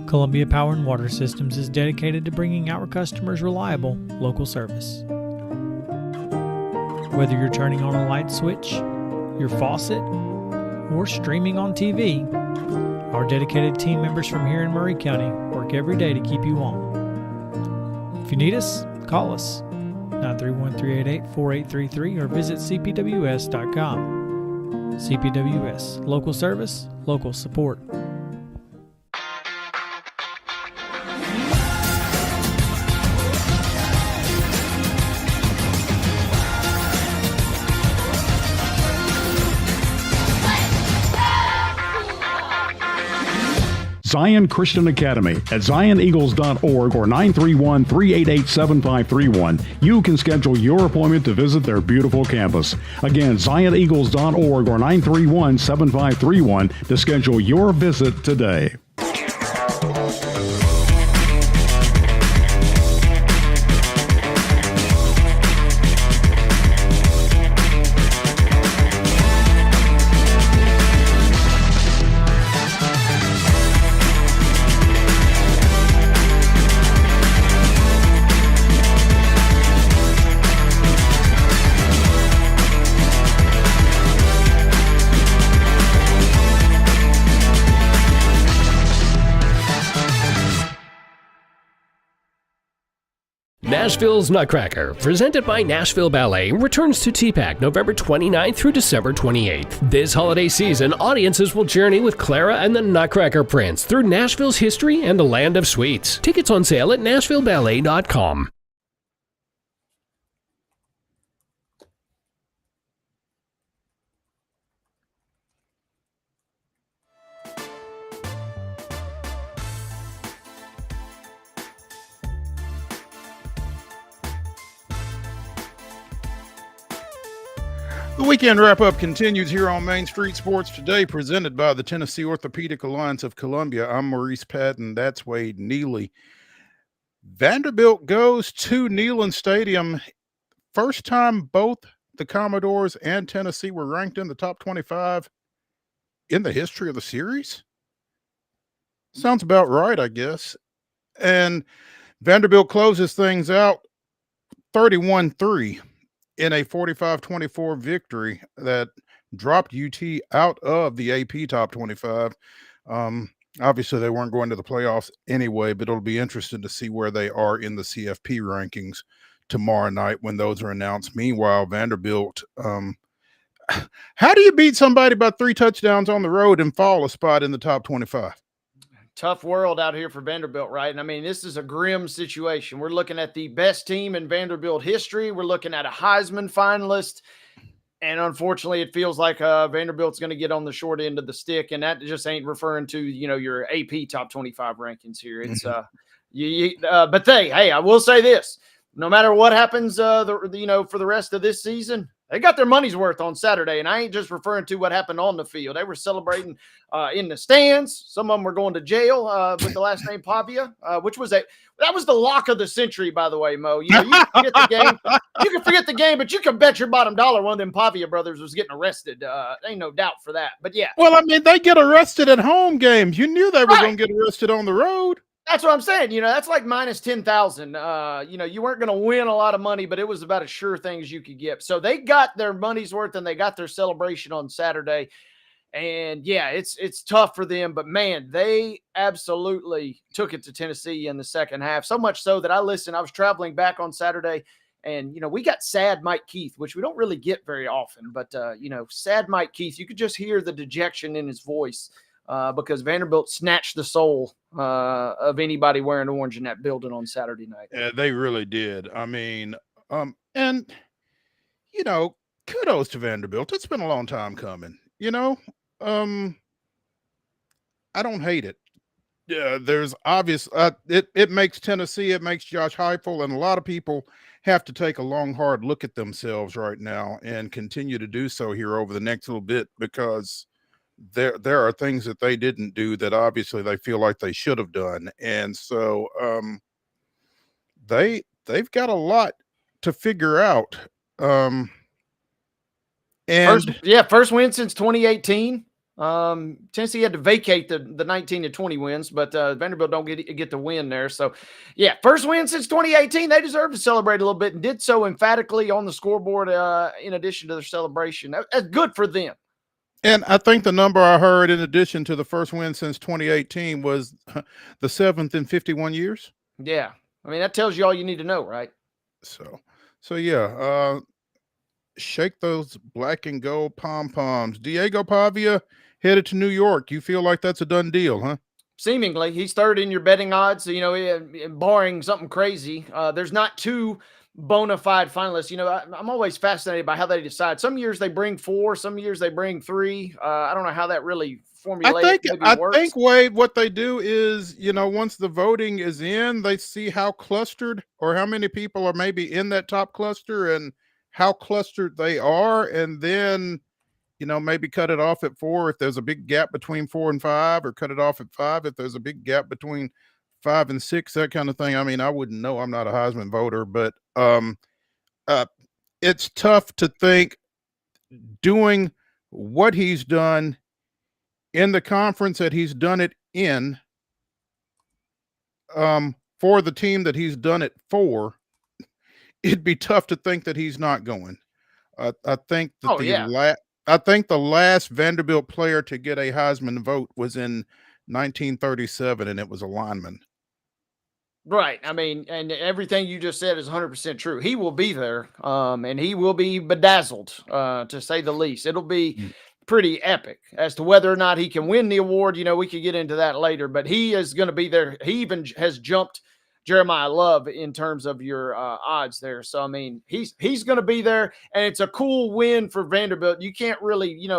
Columbia Power and Water Systems is dedicated to bringing our customers reliable, local service. Whether you're turning on a light switch, your faucet, or streaming on TV, our dedicated team members from here in Murray County work every day to keep you on. If you need us, call us 931-388-4833 or visit cpws.com. CPWS, local service, local support. Zion Christian Academy at zioneagles.org or 931-388-7531. You can schedule your appointment to visit their beautiful campus. Again, zioneagles.org or 931-7531 to schedule your visit today. Nashville's Nutcracker, presented by Nashville Ballet, returns to TPAC November 29th through December 28th. This holiday season, audiences will journey with Clara and the Nutcracker Prince through Nashville's history and the land of sweets. Tickets on sale at NashvilleBallet.com. The weekend wrap-up continues here on Main Street Sports Today, presented by the Tennessee Orthopedic Alliance of Columbia. I'm Maurice Patton. That's Wade Neely. Vanderbilt goes to Neyland Stadium. First time both the Commodores and Tennessee were ranked in the top 25 in the history of the series. Sounds about right, I guess. And Vanderbilt closes things out 31-3. in a 45-24 victory that dropped UT out of the AP top 25. Obviously, they weren't going to the playoffs anyway, but it'll be interesting to see where they are in the CFP rankings tomorrow night when those are announced. Meanwhile, Vanderbilt, how do you beat somebody by 3 touchdowns on the road and fall a spot in the top 25? Tough world out here for Vanderbilt, right? And I mean, this is a grim situation. We're looking at the best team in Vanderbilt history. We're looking at a Heisman finalist. And unfortunately, it feels like Vanderbilt's going to get on the short end of the stick. And that just ain't referring to, your AP top 25 rankings here. It's but hey, I will say this. No matter what happens, for the rest of this season, they got their money's worth on Saturday. And I ain't just referring to what happened on the field. They were celebrating in the stands. Some of them were going to jail with the last name Pavia, which was that was the lock of the century, by the way, Mo. You can forget the game. You can forget the game, but you can bet your bottom dollar one of them Pavia brothers was getting arrested. Ain't no doubt for that. But yeah. Well, I mean, they get arrested at home games. You knew they were going to get arrested on the road. That's what I'm saying. That's like minus 10,000. You weren't going to win a lot of money, but it was about as sure thing as you could get. So they got their money's worth and they got their celebration on Saturday. And yeah, it's tough for them, but man, they absolutely took it to Tennessee in the second half. So much so that I was traveling back on Saturday and, we got sad Mike Keith, which we don't really get very often, but sad Mike Keith, you could just hear the dejection in his voice. Because Vanderbilt snatched the soul of anybody wearing orange in that building on Saturday night. Yeah, they really did. I mean, and kudos to Vanderbilt. It's been a long time coming. I don't hate it. Yeah, there's obvious. It makes Tennessee. It makes Josh Heupel, and a lot of people have to take a long, hard look at themselves right now and continue to do so here over the next little bit because. There are things that they didn't do that obviously they feel like they should have done. And so they've got a lot to figure out. And first win since 2018. Tennessee had to vacate the 19-20 wins, but Vanderbilt don't get the win there. So yeah, first win since 2018. They deserve to celebrate a little bit and did so emphatically on the scoreboard in addition to their celebration. That's good for them. And I think the number I heard in addition to the first win since 2018 was the 7th in 51 years. Yeah. I mean, that tells you all you need to know, right? So yeah, shake those black and gold pom-poms. Diego Pavia headed to New York. You feel like that's a done deal, huh? Seemingly. He's third in your betting odds, barring something crazy. There's not two bona fide finalists. I'm always fascinated by how they decide. Some years they bring 4, some years they bring 3. I don't know how that really formulates. I think, Wade, what they do is, once the voting is in, they see how clustered or how many people are maybe in that top cluster and how clustered they are. And then, maybe cut it off at 4 if there's a big gap between 4 and 5, or cut it off at 5 if there's a big gap between 5 and 6, that kind of thing. I mean, I wouldn't know. I'm not a Heisman voter, but it's tough to think doing what he's done in the conference that he's done it in, for the team that he's done it for. It'd be tough to think that he's not going. I think that I think the last Vanderbilt player to get a Heisman vote was in 1937, and it was a lineman. Right. I mean, and everything you just said is 100% true. He will be there, and he will be bedazzled, to say the least. It'll be pretty epic. As to whether or not he can win the award, we could get into that later, but he is going to be there. He even has jumped Jeremiah Love in terms of your odds there. So, I mean, he's going to be there, and it's a cool win for Vanderbilt. You can't really,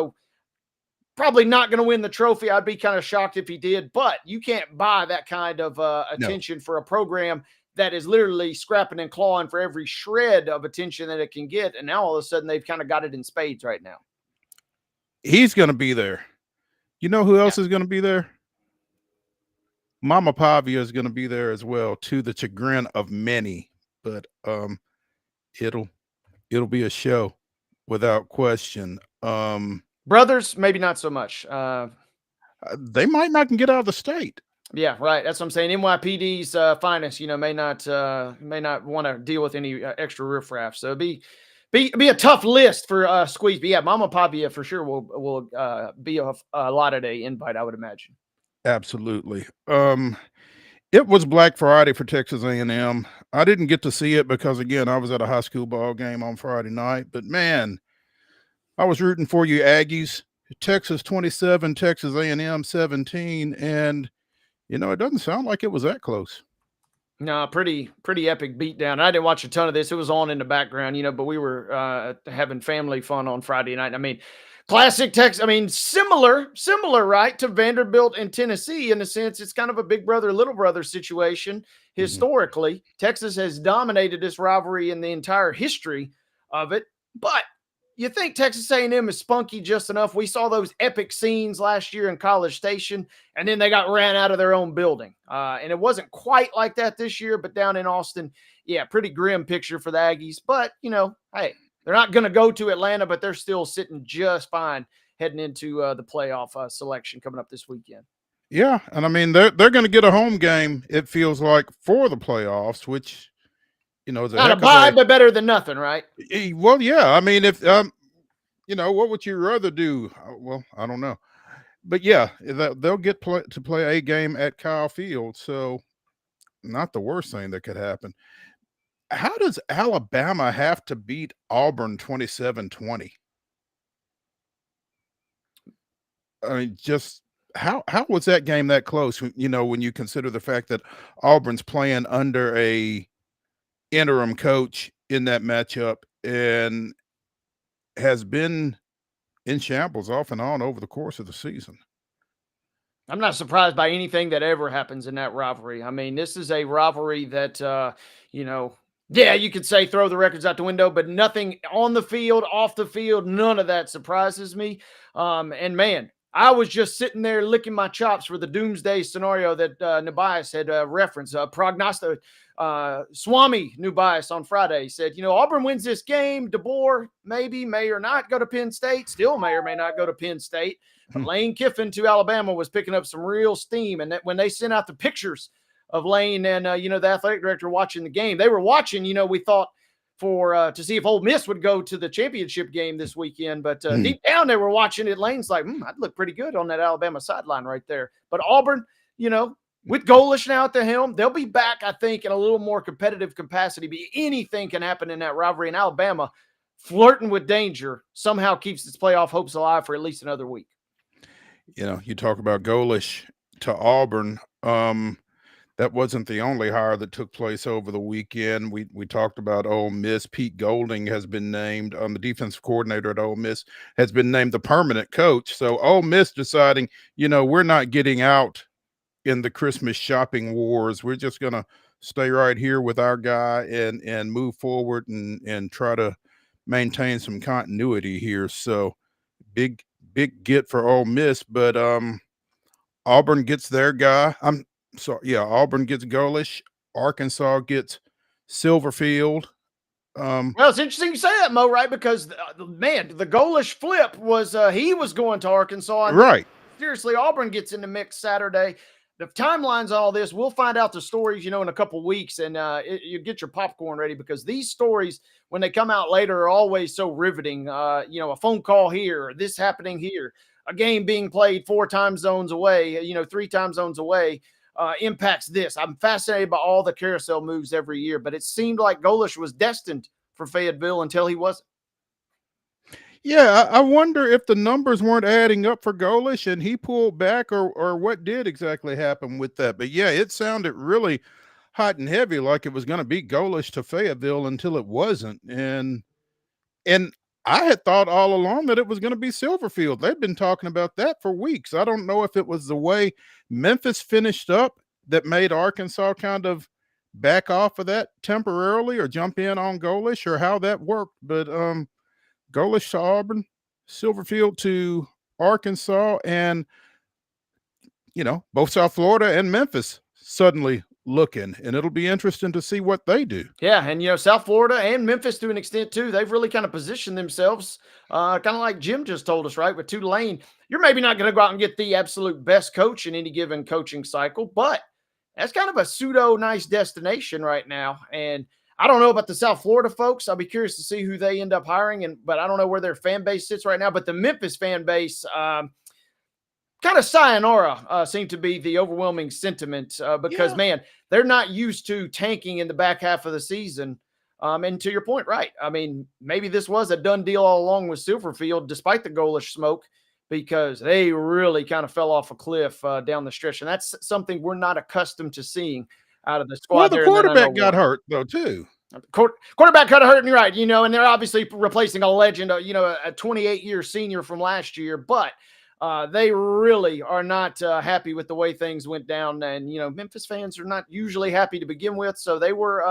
probably not going to win the trophy. I'd be kind of shocked if he did, but you can't buy that kind of attention for a program that is literally scrapping and clawing for every shred of attention that it can get. And now all of a sudden they've kind of got it in spades right now. He's going to be there. You know who else is going to be there? Mama Pavia is going to be there as well, to the chagrin of many, but it'll be a show without question. Brothers, maybe not so much. They might not can get out of the state. Yeah, right. That's what I'm saying. NYPD's finest, may not want to deal with any extra riffraff. So it'd be a tough list for Squeeze. But yeah, Mama Pavia for sure will be a Latter-day invite, I would imagine. Absolutely. It was Black Friday for Texas A&M. I didn't get to see it because, again, I was at a high school ball game on Friday night. But man, I was rooting for you Aggies. Texas 27, Texas A&M 17, and it doesn't sound like it was that close. No, pretty epic beatdown. I didn't watch a ton of this. It was on in the background, but we were having family fun on Friday night. I mean, classic Texas. I mean, similar, right, to Vanderbilt and Tennessee in the sense it's kind of a big brother, little brother situation. Historically, Texas has dominated this rivalry in the entire history of it. But you think Texas A&M is spunky just enough? We saw those epic scenes last year in College Station, and then they got ran out of their own building. And it wasn't quite like that this year, but down in Austin, yeah, pretty grim picture for the Aggies. But, hey, they're not going to go to Atlanta, but they're still sitting just fine heading into the playoff selection coming up this weekend. Yeah, and I mean, they're going to get a home game, it feels like, for the playoffs, which, is not a bye, but better than nothing, right? Well, yeah. I mean, if what would you rather do? Well, I don't know, but yeah, they'll get to play a game at Kyle Field, so not the worst thing that could happen. How does Alabama have to beat Auburn 27-20? I mean, just how was that game that close? When you consider the fact that Auburn's playing under a interim coach in that matchup and has been in shambles off and on over the course of the season. I'm not surprised by anything that ever happens in that rivalry. I mean, this is a rivalry that, yeah, you could say throw the records out the window, but nothing on the field, off the field, none of that surprises me. And man, I was just sitting there licking my chops for the doomsday scenario that Nubias had referenced. Prognostic Swami Nubias on Friday said, Auburn wins this game. DeBoer may or not go to Penn State. Still may or may not go to Penn State. But Lane Kiffin to Alabama was picking up some real steam. And when they sent out the pictures of Lane and, the athletic director watching the game, they were watching, we thought, to see if Ole Miss would go to the championship game this weekend. But deep down, they were watching it. Lane's like, I'd look pretty good on that Alabama sideline right there. But Auburn, with Golish now at the helm, they'll be back, I think, in a little more competitive capacity. But anything can happen in that rivalry. And Alabama, flirting with danger, somehow keeps its playoff hopes alive for at least another week. You talk about Golish to Auburn. That wasn't the only hire that took place over the weekend. We talked about Ole Miss. Pete Golding has been named, the defensive coordinator at Ole Miss, has been named the permanent coach. So Ole Miss deciding, we're not getting out in the Christmas shopping wars. We're just going to stay right here with our guy and move forward and try to maintain some continuity here. So big get for Ole Miss, but Auburn gets their guy. Auburn gets Golish. Arkansas gets Silverfield. Well, it's interesting you say that, Mo, right? Because, the Golish flip was he was going to Arkansas. Right. Seriously, Auburn gets in the mix Saturday. The timelines on all this, we'll find out the stories, in a couple weeks, and you get your popcorn ready because these stories, when they come out later, are always so riveting. A phone call here, or this happening here, a game being played 4 time zones away, 3 time zones away. Impacts this. I'm fascinated by all the carousel moves every year, but it seemed like Golish was destined for Fayetteville until he wasn't. Yeah, I wonder if the numbers weren't adding up for Golish and he pulled back or what did exactly happen with that. But yeah, it sounded really hot and heavy like it was going to be Golish to Fayetteville until it wasn't. And I had thought all along that it was going to be Silverfield. They've been talking about that for weeks. I don't know if it was the way Memphis finished up that made Arkansas kind of back off of that temporarily or jump in on Golish or how that worked. But Golish to Auburn, Silverfield to Arkansas, and, both South Florida and Memphis suddenly looking, and it'll be interesting to see what they do. Yeah, and South Florida and Memphis to an extent too, they've really kind of positioned themselves kind of like Jim just told us, right? With Tulane, you're maybe not going to go out and get the absolute best coach in any given coaching cycle, but that's kind of a pseudo nice destination right now. And I don't know about the South Florida folks. I'll be curious to see who they end up hiring, but I don't know where their fan base sits right now. But the Memphis fan base, kind of sayonara seemed to be the overwhelming sentiment because, man, they're not used to tanking in the back half of the season. And to your point, right, I mean, maybe this was a done deal all along with Silverfield, despite the Golish smoke, because they really kind of fell off a cliff down the stretch. And that's something we're not accustomed to seeing out of the squad. Well, the there in quarterback got 901. hurt though too. Quarterback kind of hurt, and you're right, and they're obviously replacing a legend, a 28-year senior from last year, but they really are not happy with the way things went down. And, Memphis fans are not usually happy to begin with. So they were,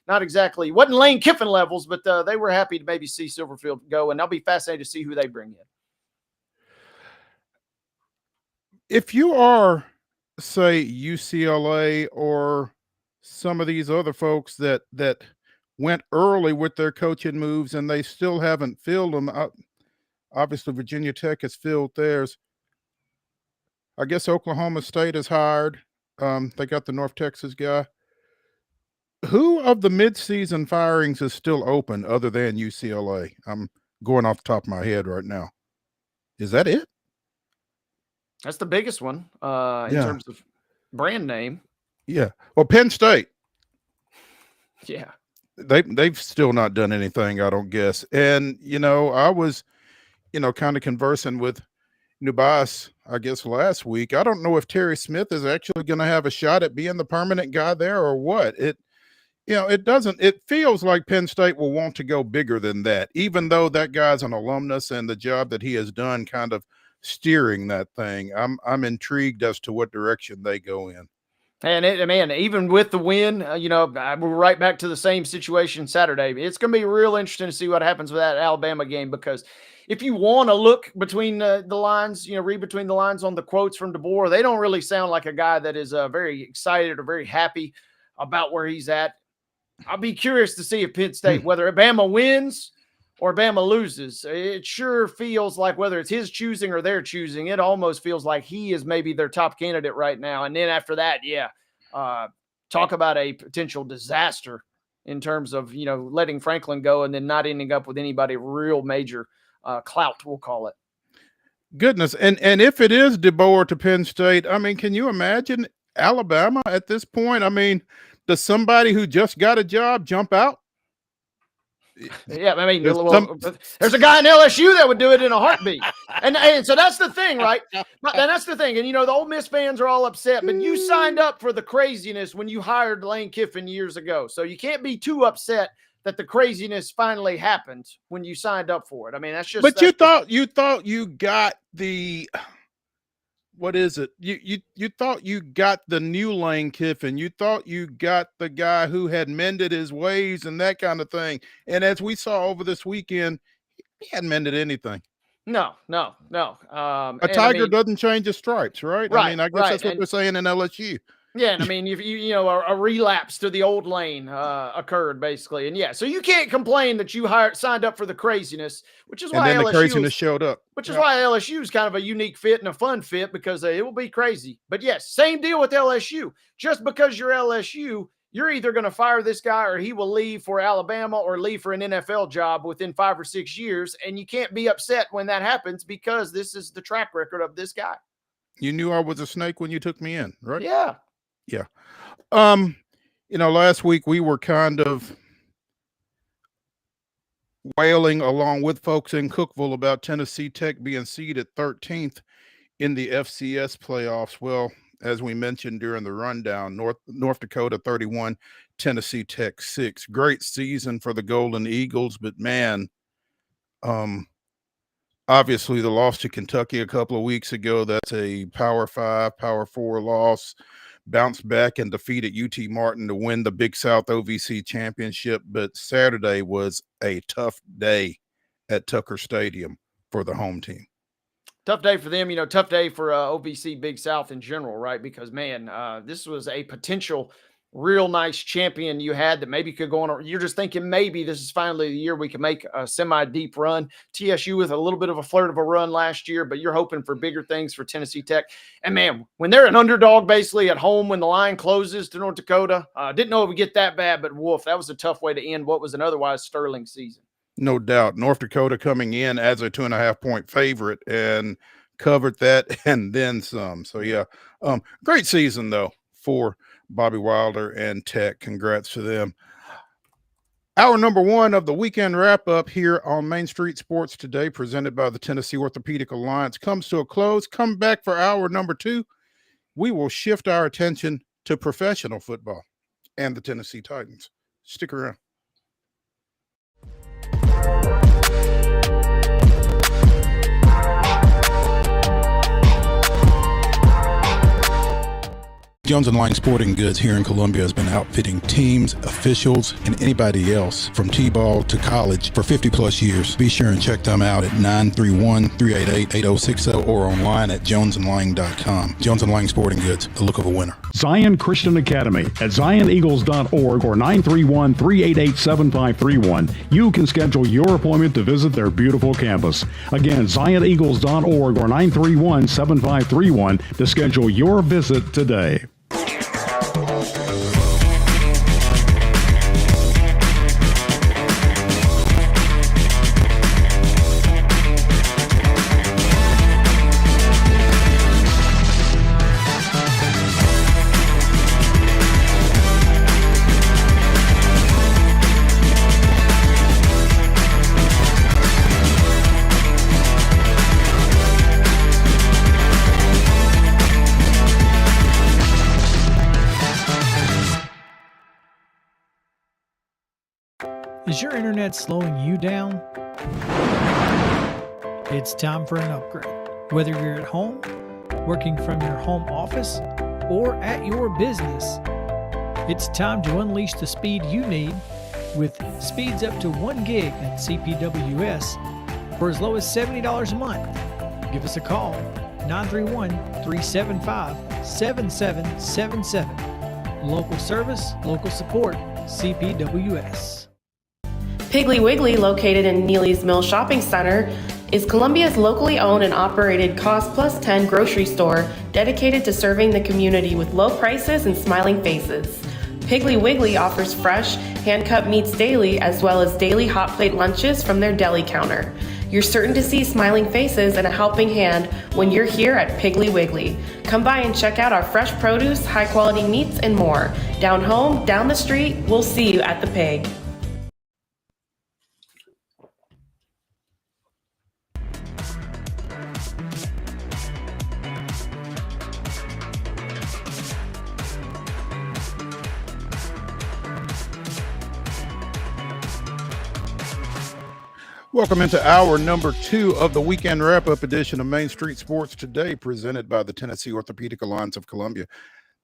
not exactly, wasn't Lane Kiffin levels, but they were happy to maybe see Silverfield go. And I'll be fascinated to see who they bring in. If you are, say, UCLA or some of these other folks that went early with their coaching moves and they still haven't filled them out. Obviously, Virginia Tech has filled theirs. I guess Oklahoma State has hired. They got the North Texas guy. Who of the midseason firings is still open other than UCLA? I'm going off the top of my head right now. Is that it? That's the biggest one in terms of brand name. Yeah. Well, Penn State. Yeah. They've still not done anything, I don't guess. And, I was, kind of conversing with Nubas, I guess, last week. I don't know if Terry Smith is actually going to have a shot at being the permanent guy there or what. It feels like Penn State will want to go bigger than that, even though that guy's an alumnus and the job that he has done kind of steering that thing. I'm intrigued as to what direction they go in. And even with the win, we're right back to the same situation Saturday. It's going to be real interesting to see what happens with that Alabama game, because if you want to look between the lines, read between the lines on the quotes from DeBoer, they don't really sound like a guy that is very excited or very happy about where he's at. I'll be curious to see if Penn State, whether Bama wins or Bama loses, it sure feels like, whether it's his choosing or their choosing, it almost feels like he is maybe their top candidate right now. And then after that, talk about a potential disaster in terms of, letting Franklin go and then not ending up with anybody real major clout, we'll call it. Goodness. And if it is DeBoer to Penn State, can you imagine Alabama at this point? Does somebody who just got a job jump out? Yeah, there's a guy in LSU that would do it in a heartbeat. And so that's the thing, right? And that's the thing. And, the Ole Miss fans are all upset, but you signed up for the craziness when you hired Lane Kiffin years ago. So you can't be too upset that the craziness finally happened when you signed up for it. That's just. But you thought you got the. What is it? You thought you got the new Lane Kiffin. You thought you got the guy who had mended his ways and that kind of thing. And as we saw over this weekend, he hadn't mended anything. No. A tiger doesn't change his stripes, right? Right. I guess that's what they're saying in LSU. Yeah, and if a relapse to the old lane occurred basically, and so you can't complain that you signed up for the craziness, which is why the craziness showed up. Which is why LSU is kind of a unique fit and a fun fit, because it will be crazy. But yes, same deal with LSU. Just because you're LSU, you're either going to fire this guy or he will leave for Alabama or leave for an NFL job within 5 or 6 years, and you can't be upset when that happens, because this is the track record of this guy. You knew I was a snake when you took me in, right? Yeah. Yeah. Last week we were kind of wailing along with folks in Cookeville about Tennessee Tech being seeded 13th in the FCS playoffs. Well, as we mentioned during the rundown, North Dakota 31, Tennessee Tech 6. Great season for the Golden Eagles, but man, obviously the loss to Kentucky a couple of weeks ago, that's a Power 5, Power 4 loss. Bounced back and defeated UT Martin to win the Big South OVC championship. But Saturday was a tough day at Tucker Stadium for the home team. Tough day for them, tough day for OVC Big South in general, right? Because, man, this was a potential real nice champion you had that maybe could go on. You're just thinking maybe this is finally the year we can make a semi-deep run. TSU with a little bit of a flirt of a run last year, but you're hoping for bigger things for Tennessee Tech. And, man, when they're an underdog basically at home when the line closes to North Dakota, didn't know it would get that bad, but woof, that was a tough way to end what was an otherwise sterling season. No doubt. North Dakota coming in as a 2.5-point favorite and covered that and then some. So, yeah, great season, though, for Bobby Wilder and Tech. Congrats to them. Hour number one of the weekend wrap up here on Main Street Sports Today, presented by the Tennessee Orthopedic Alliance, comes to a close. Come back for hour number two. We will shift our attention to professional football and the Tennessee Titans. Stick around. Jones & Lang Sporting Goods here in Columbia has been outfitting teams, officials, and anybody else from T-ball to college for 50 plus years. Be sure and check them out at 931-388-8060 or online at jonesandlang.com. Jones & Lang Sporting Goods, the look of a winner. Zion Christian Academy at zioneagles.org or 931-388-7531. You can schedule your appointment to visit their beautiful campus. Again, zioneagles.org or 931-7531 to schedule your visit today. Is your internet slowing you down? It's time for an upgrade. Whether you're at home, working from your home office, or at your business, it's time to unleash the speed you need with speeds up to 1 gig at CPWS for as low as $70 a month. Give us a call, 931-375-7777. Local service, local support, CPWS. Piggly Wiggly, located in Neely's Mill Shopping Center, is Columbia's locally owned and operated Cost Plus 10 grocery store dedicated to serving the community with low prices and smiling faces. Piggly Wiggly offers fresh, hand-cut meats daily as well as daily hot plate lunches from their deli counter. You're certain to see smiling faces and a helping hand when you're here at Piggly Wiggly. Come by and check out our fresh produce, high-quality meats, and more. Down home, down the street, we'll see you at the Pig. Welcome into hour number two of the weekend wrap-up edition of Main Street Sports Today, presented by the Tennessee Orthopedic Alliance of Columbia.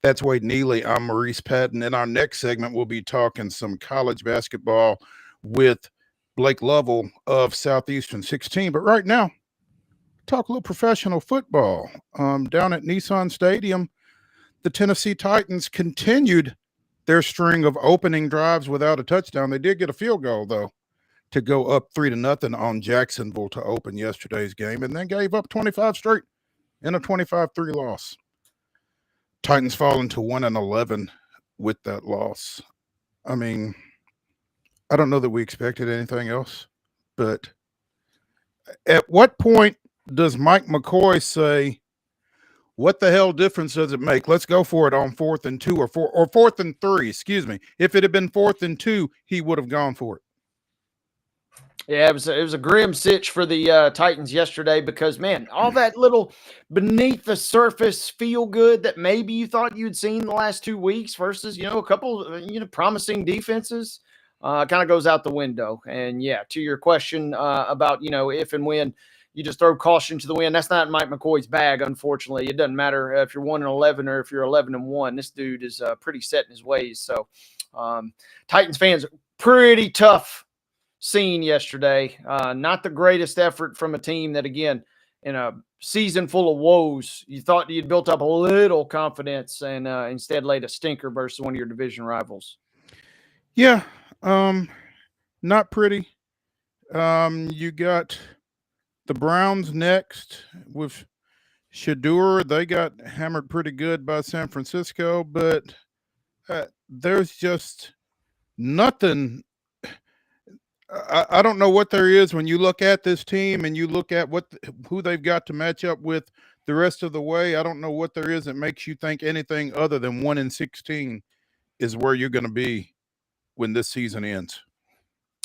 That's Wade Neely. I'm Maurice Patton. In our next segment, we'll be talking some college basketball with Blake Lovell of Southeastern 16. But right now, talk a little professional football. Down at Nissan Stadium, the Tennessee Titans continued their string of opening drives without a touchdown. They did get a field goal, though, to go up 3-0 on Jacksonville to open yesterday's game, and then gave up 25 straight in a 25-3 loss. Titans falling to 1-11 with that loss. I mean, I don't know that we expected anything else, but at what point does Mike McCoy say, what the hell difference does it make? Let's go for it on 4th and 2 or 4th and 3, excuse me. If it had been 4th and 2, he would have gone for it. Yeah, it was a grim sitch for the Titans yesterday because, man, all that little beneath the surface feel good that maybe you thought you'd seen the last 2 weeks versus, a couple, promising defenses kind of goes out the window. And, yeah, to your question about, if and when you just throw caution to the wind, that's not Mike McCoy's bag, unfortunately. It doesn't matter if you're 1-11 or if you're 11-1. This dude is pretty set in his ways. So, Titans fans, pretty tough scene yesterday. Not the greatest effort from a team that, again, in a season full of woes, you thought you'd built up a little confidence and instead laid a stinker versus one of your division rivals. Yeah, not pretty. You got the Browns next with Shadur. They got hammered pretty good by San Francisco, but there's just nothing. I don't know what there is when you look at this team and you look at who they've got to match up with the rest of the way. I don't know what there is that makes you think anything other than 1-16 is where you're going to be when this season ends.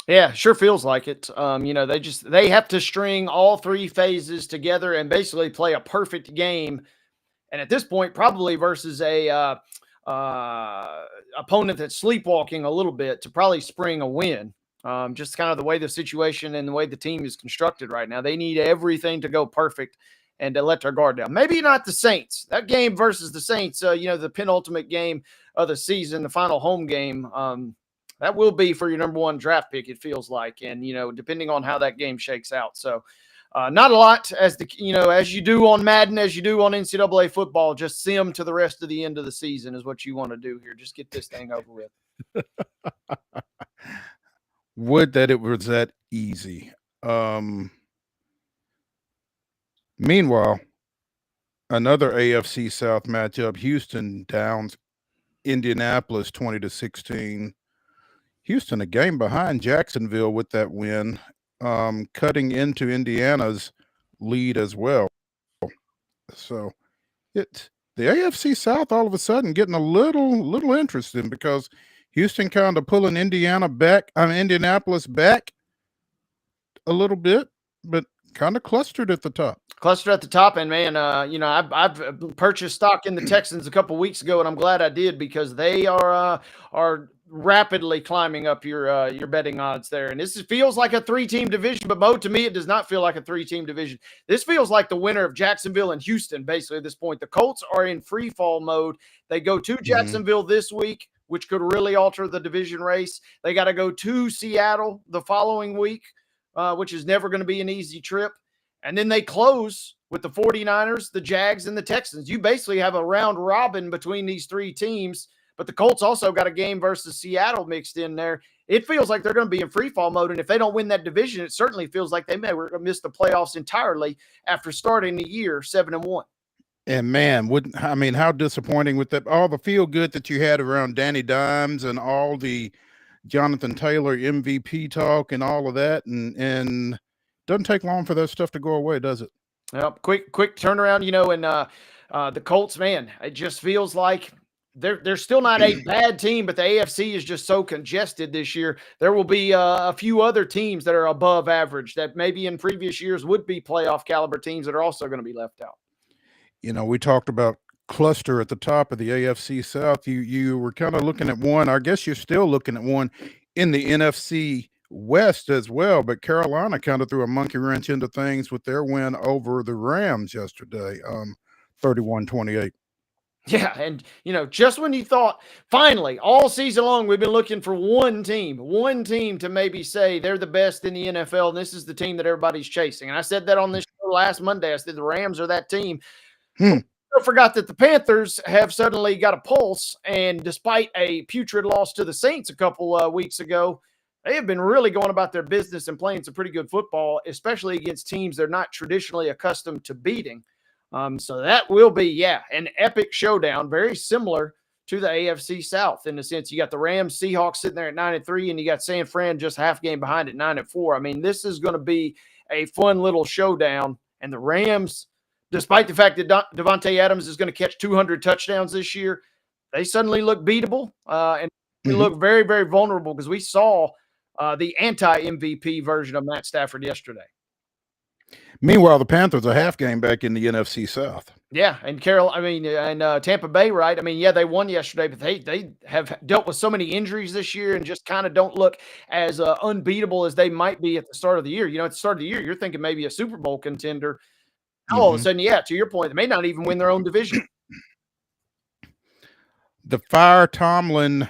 Yeah, sure feels like it. They have to string all three phases together and basically play a perfect game. And at this point, probably versus a opponent that's sleepwalking a little bit to probably spring a win. Just kind of the way the situation and the way the team is constructed right now. They need everything to go perfect and to let their guard down. Maybe not the Saints. That game versus the Saints, the penultimate game of the season, the final home game, that will be for your number one draft pick, it feels like. And, depending on how that game shakes out. So not a lot as you do on Madden, as you do on NCAA football, just sim to the rest of the end of the season is what you want to do here. Just get this thing over with. Would that it was that easy. Meanwhile, another AFC South matchup, Houston downs Indianapolis 20-16. Houston a game behind Jacksonville with that win, cutting into Indiana's lead as well. So the AFC South all of a sudden getting a little interesting because Houston kind of pulling Indianapolis back a little bit, but kind of clustered at the top. And man, I've purchased stock in the Texans a couple weeks ago, and I'm glad I did because they are rapidly climbing up your betting odds there. And this feels like a 3-team division, but Mo, to me, it does not feel like a 3-team division. This feels like the winner of Jacksonville and Houston, basically at this point. The Colts are in free fall mode. They go to Jacksonville this week, which could really alter the division race. They got to go to Seattle the following week, which is never going to be an easy trip. And then they close with the 49ers, the Jags, and the Texans. You basically have a round robin between these three teams, but the Colts also got a game versus Seattle mixed in there. It feels like they're going to be in free fall mode, and if they don't win that division, it certainly feels like they may miss the playoffs entirely after starting the year 7-1. And man, how disappointing with that, all the feel good that you had around Danny Dimes and all the Jonathan Taylor MVP talk and all of that, and doesn't take long for that stuff to go away, does it? Yep. Quick turnaround, and the Colts, man, it just feels like they're still not a bad team, but the AFC is just so congested this year. There will be a few other teams that are above average that maybe in previous years would be playoff caliber teams that are also going to be left out. We talked about cluster at the top of the AFC South. You were kind of looking at one. I guess you're still looking at one in the NFC West as well, but Carolina kind of threw a monkey wrench into things with their win over the Rams yesterday, 31-28. Yeah, and just when you thought finally all season long we've been looking for one team to maybe say they're the best in the NFL, and this is the team that everybody's chasing. And I said that on this show last Monday. I said the Rams are that team. I forgot that the Panthers have suddenly got a pulse, and despite a putrid loss to the Saints a couple weeks ago, they have been really going about their business and playing some pretty good football, especially against teams they're not traditionally accustomed to beating. So that will be, an epic showdown, very similar to the AFC South in the sense you got the Rams, Seahawks sitting there at 9-3, and you got San Fran just half game behind at 9-4. I mean, this is going to be a fun little showdown. And the Rams, despite the fact that Devontae Adams is going to catch 200 touchdowns this year, they suddenly look beatable and they look very, very vulnerable because we saw the anti-MVP version of Matt Stafford yesterday. Meanwhile, the Panthers are half game back in the NFC South. Yeah, and Tampa Bay, right? I mean, yeah, they won yesterday, but they have dealt with so many injuries this year and just kind of don't look as unbeatable as they might be at the start of the year. At the start of the year, you're thinking maybe a Super Bowl contender. All of a sudden, to your point, they may not even win their own division. The Fire Tomlin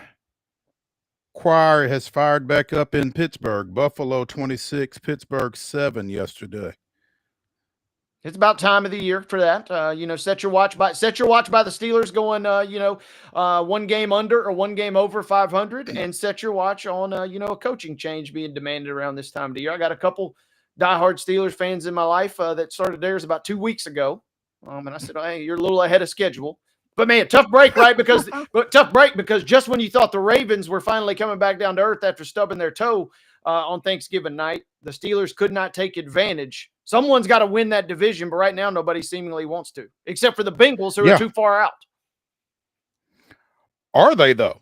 choir has fired back up in Pittsburgh. Buffalo 26, Pittsburgh 7 yesterday. It's about time of the year for that. Set your watch by the Steelers going, one game under or one game over 500, and set your watch on, a coaching change being demanded around this time of the year. I got a couple diehard Steelers fans in my life that started theirs about 2 weeks ago, and I said, "Hey, you're a little ahead of schedule." But man, tough break, right? Because just when you thought the Ravens were finally coming back down to earth after stubbing their toe on Thanksgiving night, the Steelers could not take advantage. Someone's got to win that division, but right now nobody seemingly wants to, except for the Bengals who are too far out. Are they though?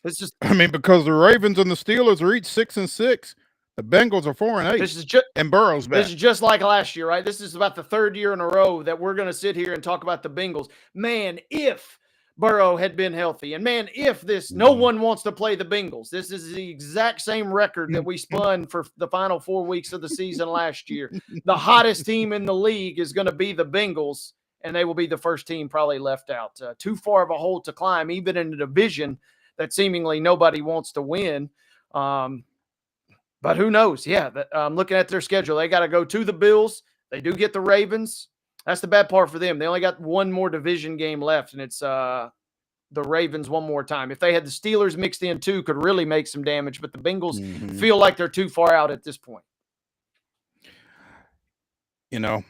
It's just, because the Ravens and the Steelers are each 6-6. The Bengals are 4-8. This is just and Burrow's back. This is just like last year, right? This is about the third year in a row that we're going to sit here and talk about the Bengals. Man, if Burrow had been healthy, and man, if no one wants to play the Bengals. This is the exact same record that we spun for the final 4 weeks of the season last year. The hottest team in the league is going to be the Bengals, and they will be the first team probably left out. Too far of a hole to climb, even in a division that seemingly nobody wants to win. But who knows? Yeah, I'm looking at their schedule. They got to go to the Bills. They do get the Ravens. That's the bad part for them. They only got one more division game left, and it's the Ravens one more time. If they had the Steelers mixed in too, could really make some damage. But the Bengals feel like they're too far out at this point. You know,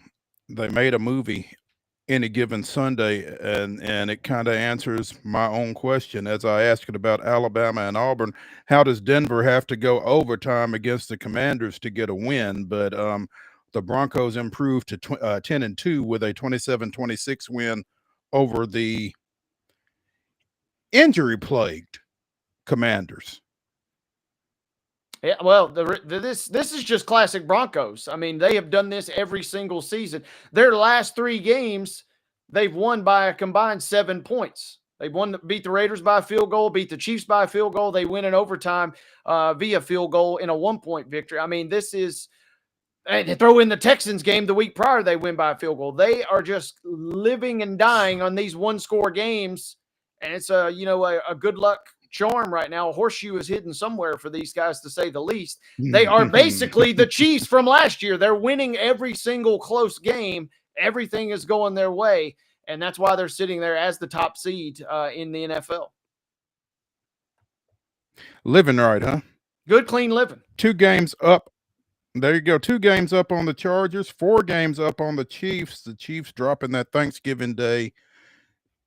they made a movie Any Given Sunday, and it kind of answers my own question as I asked it about Alabama and Auburn. How does Denver have to go overtime against the Commanders to get a win? But the Broncos improved to 10-2 with a 27-26 win over the injury-plagued Commanders. Yeah, well, this is just classic Broncos. I mean, they have done this every single season. Their last 3 games, they've won by a combined 7 points. They've beat the Raiders by a field goal, beat the Chiefs by a field goal. They win in overtime via field goal in a 1-point victory. I mean, this is – and throw in the Texans game the week prior, they win by a field goal. They are just living and dying on these one-score games, and it's a good luck charm right now. A horseshoe is hidden somewhere for these guys, to say the least. They are basically the Chiefs from last year. They're winning every single close game. Everything is going their way, and that's why they're sitting there as the top seed in the NFL. Living right, huh? Good, clean living. 2 games up. There you go. 2 games up on the Chargers, 4 games up on the Chiefs. The Chiefs dropping that Thanksgiving Day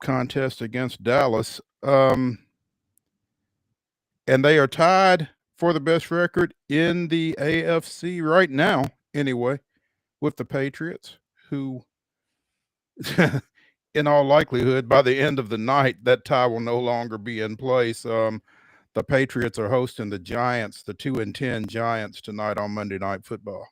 contest against Dallas. And they are tied for the best record in the AFC right now, anyway, with the Patriots, who, in all likelihood, by the end of the night, that tie will no longer be in place. The Patriots are hosting the Giants, the 2-10 Giants, tonight on Monday Night Football.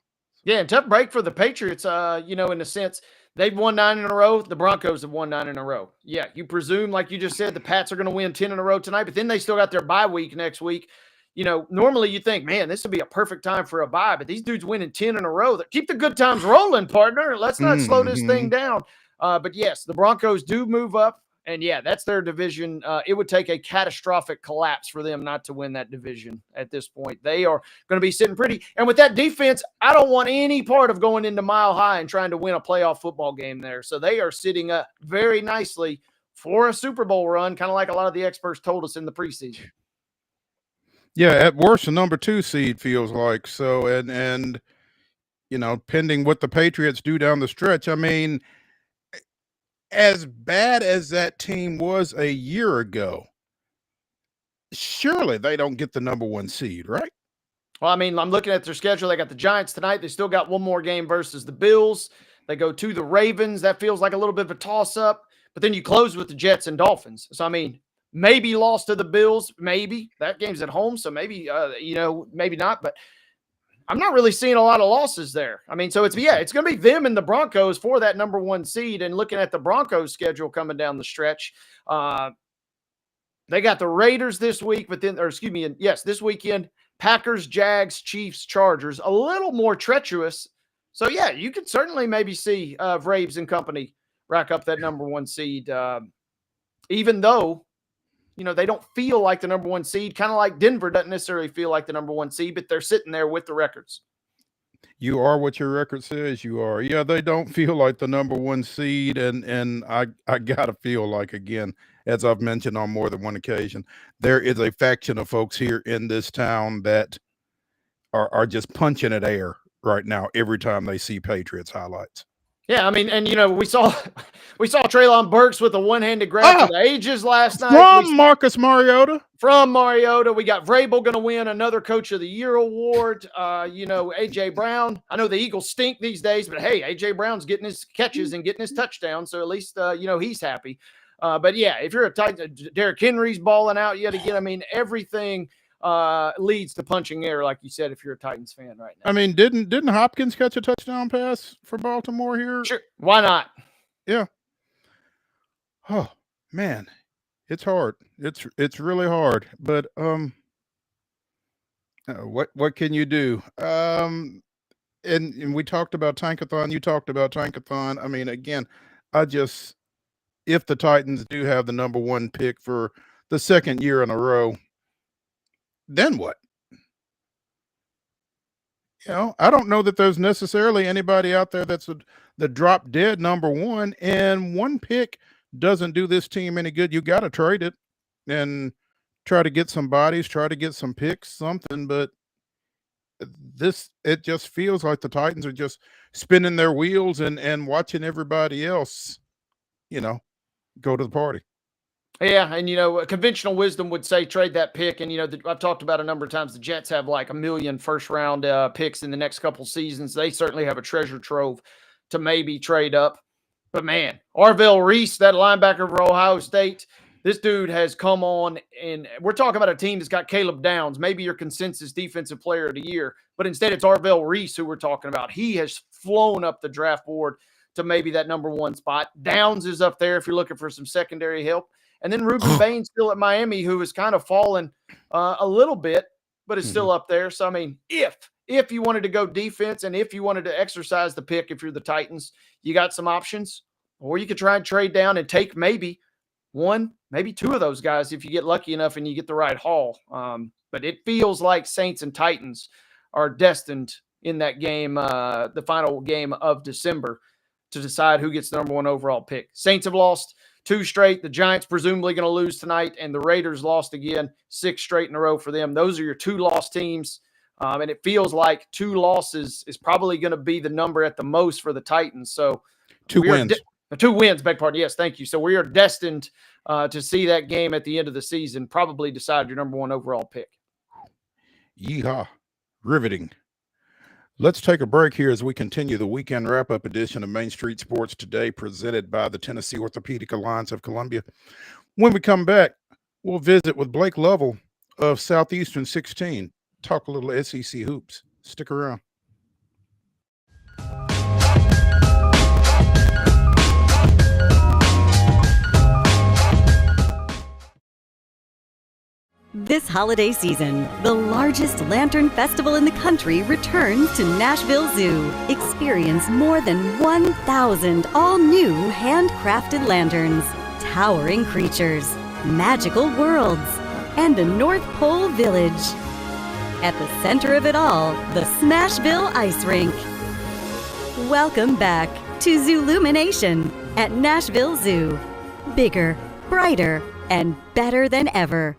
Yeah, and tough break for the Patriots, in a sense. They've won 9 in a row. The Broncos have won 9 in a row. Yeah, you presume, like you just said, the Pats are going to win 10 in a row tonight, but then they still got their bye week next week. Normally you think, man, this would be a perfect time for a bye, but these dudes winning 10 in a row. Keep the good times rolling, partner. Let's not slow this thing down. But yes, the Broncos do move up, and yeah, that's their division. It would take a catastrophic collapse for them not to win that division at this point. They are going to be sitting pretty. And with that defense, I don't want any part of going into Mile High and trying to win a playoff football game there. So they are sitting up very nicely for a Super Bowl run, kind of like a lot of the experts told us in the preseason. Yeah, at worst, a number 2 seed feels like. So, and pending what the Patriots do down the stretch, I mean, as bad as that team was a year ago, surely they don't get the number 1 seed, right? Well, I mean, I'm looking at their schedule. They got the Giants tonight. They still got one more game versus the Bills. They go to the Ravens. That feels like a little bit of a toss-up. But then you close with the Jets and Dolphins. So, I mean, maybe lost to the Bills. Maybe. That game's at home, so maybe, maybe not. But I'm not really seeing a lot of losses there. I mean, so it's going to be them and the Broncos for that number 1 seed. And looking at the Broncos schedule coming down the stretch, they got the Raiders this week, this weekend, Packers, Jags, Chiefs, Chargers, a little more treacherous. So yeah, you could certainly maybe see Braves and company rack up that number 1 seed, even though, they don't feel like the number 1 seed, kind of like Denver doesn't necessarily feel like the number 1 seed, but they're sitting there with the records. You are what your record says you are. Yeah, they don't feel like the number 1 seed, and I gotta feel like, again, as I've mentioned on more than one occasion, there is a faction of folks here in this town that are just punching at air right now every time they see Patriots highlights. Yeah, I mean, and we saw Treylon Burks with a one-handed grab for the ages last night. From Marcus Mariota. From Mariota. We got Vrabel going to win another Coach of the Year award. A.J. Brown. I know the Eagles stink these days, but hey, A.J. Brown's getting his catches and getting his touchdowns, so at least he's happy. But yeah, if you're a tight, Derrick Henry's balling out yet again. I mean, everything leads to punching air, like you said, if you're a Titans fan right now. I mean, didn't Hopkins catch a touchdown pass for Baltimore here? Sure. Why not? Yeah. Oh man, it's hard. It's really hard. But what can you do? And we talked about Tankathon. You talked about Tankathon. I mean, again, if the Titans do have the number 1 pick for the second year in a row, then what? You know, I don't know that there's necessarily anybody out there that's the drop dead number 1, and 1 pick doesn't do this team any good. You got to trade it and try to get some bodies, try to get some picks, something. But it just feels like the Titans are just spinning their wheels and watching everybody else, go to the party. Yeah, and conventional wisdom would say trade that pick. And I've talked about a number of times. The Jets have like 1 million first-round picks in the next couple seasons. They certainly have a treasure trove to maybe trade up. But man, Arvell Reese, that linebacker for Ohio State, this dude has come on, and we're talking about a team that's got Caleb Downs, maybe your consensus defensive player of the year, but instead it's Arvell Reese who we're talking about. He has flown up the draft board to maybe that number 1 spot. Downs is up there if you're looking for some secondary help. And then Ruben Bain still at Miami, who has kind of fallen a little bit, but is still up there. So, I mean, if you wanted to go defense and if you wanted to exercise the pick, if you're the Titans, you got some options. Or you could try and trade down and take maybe 1, maybe 2 of those guys if you get lucky enough and you get the right haul. But it feels like Saints and Titans are destined in that game, the final game of December, to decide who gets the number 1 overall pick. Saints have lost 2 straight. The Giants presumably going to lose tonight, and the Raiders lost again, 6 straight in a row for them. Those are your 2 lost teams, and it feels like 2 losses is probably going to be the number at the most for the Titans. So 2 wins. 2 wins, beg pardon. Yes, thank you. So we are destined to see that game at the end of the season probably decide your number 1 overall pick. Yeehaw. Riveting. Let's take a break here as we continue the weekend wrap-up edition of Main Street Sports Today, presented by the Tennessee Orthopedic Alliance of Columbia. When we come back, we'll visit with Blake Lovell of Southeastern 16, talk a little SEC hoops. Stick around. This holiday season, the largest lantern festival in the country returns to Nashville Zoo. Experience more than 1,000 all-new handcrafted lanterns, towering creatures, magical worlds, and a North Pole village. At the center of it all, the Smashville Ice Rink. Welcome back to Zoolumination at Nashville Zoo. Bigger, brighter, and better than ever.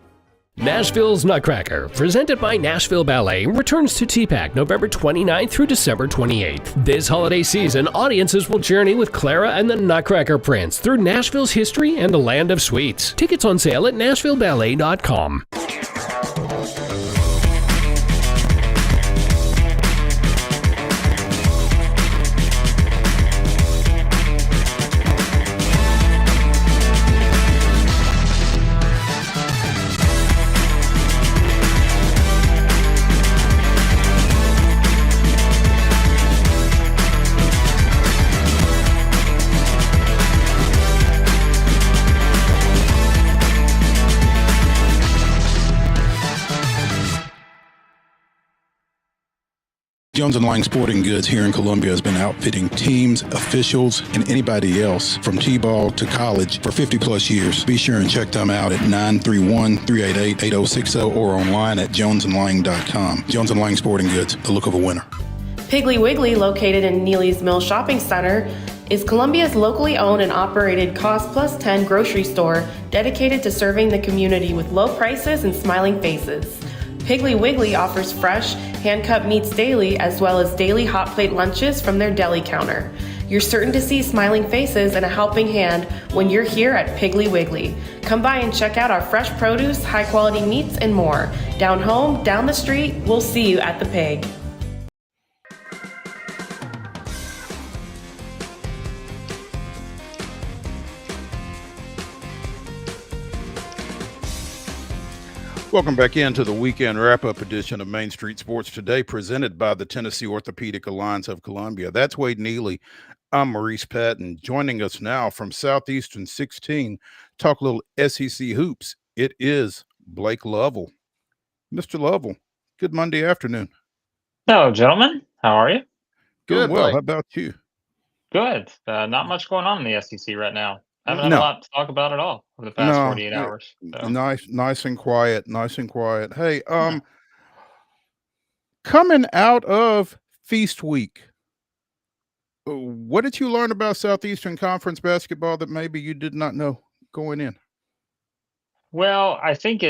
Nashville's Nutcracker, presented by Nashville Ballet, returns to TPAC November 29th through December 28th. This holiday season, audiences will journey with Clara and the Nutcracker Prince through Nashville's history and the land of sweets. Tickets on sale at NashvilleBallet.com. Jones & Lang Sporting Goods here in Columbia has been outfitting teams, officials, and anybody else from T-ball to college for 50 plus years. Be sure and check them out at 931-388-8060 or online at jonesandlang.com. Jones & Lang Sporting Goods, the look of a winner. Piggly Wiggly, located in Neely's Mill Shopping Center, is Columbia's locally owned and operated Cost Plus 10 grocery store dedicated to serving the community with low prices and smiling faces. Piggly Wiggly offers fresh, hand-cut meats daily, as well as daily hot plate lunches from their deli counter. You're certain to see smiling faces and a helping hand when you're here at Piggly Wiggly. Come by and check out our fresh produce, high-quality meats, and more. Down home, down the street, we'll see you at the Pig. Welcome back into the weekend wrap-up edition of Main Street Sports Today, presented by the Tennessee Orthopedic Alliance of Columbia. That's Wade Neely. I'm Maurice Patton. Joining us now from Southeastern 16, talk a little SEC hoops. It is Blake Lovell. Mr. Lovell, good Monday afternoon. Hello, gentlemen. How are you? Doing Good, well. Blake. How about you? Good. Not much going on in the SEC right now. Haven't had No. a lot to talk about at all over the past No, 48 hours. So. nice and quiet. Hey, coming out of Feast Week, what did you learn about Southeastern Conference basketball that maybe you did not know going in? Well, I think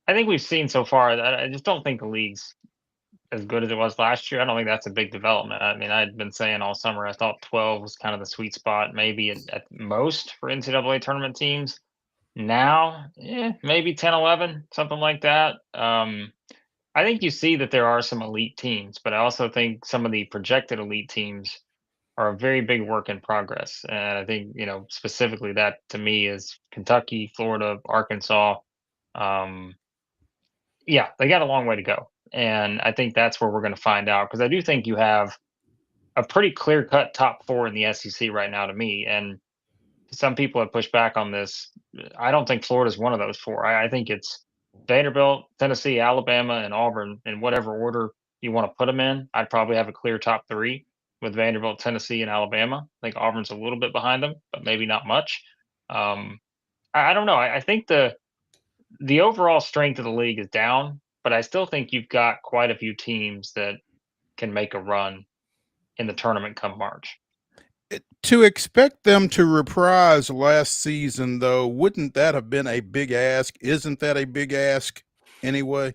we've seen so far that I just don't think the league's as good as it was last year. I don't think that's a big development. I mean, I'd been saying all summer I thought 12 was kind of the sweet spot, maybe at most for NCAA tournament teams. Now, maybe 10, 11, something like that. I think you see that there are some elite teams, but I also think some of the projected elite teams are a very big work in progress. And I think, specifically that to me is Kentucky, Florida, Arkansas. Yeah, they got a long way to go. And I think that's where we're going to find out, because I do think you have a pretty clear cut top four in the SEC right now to me. And some people have pushed back on this. I don't think Florida's one of those four. I think it's Vanderbilt, Tennessee, Alabama, and Auburn in whatever order you want to put them in. I'd probably have a clear top three with Vanderbilt, Tennessee, and Alabama. I think Auburn's a little bit behind them, but maybe not much. I don't know. I think the overall strength of the league is down, but I still think you've got quite a few teams that can make a run in the tournament come March. To expect them to reprise last season, though, wouldn't that have been a big ask? Isn't that a big ask anyway?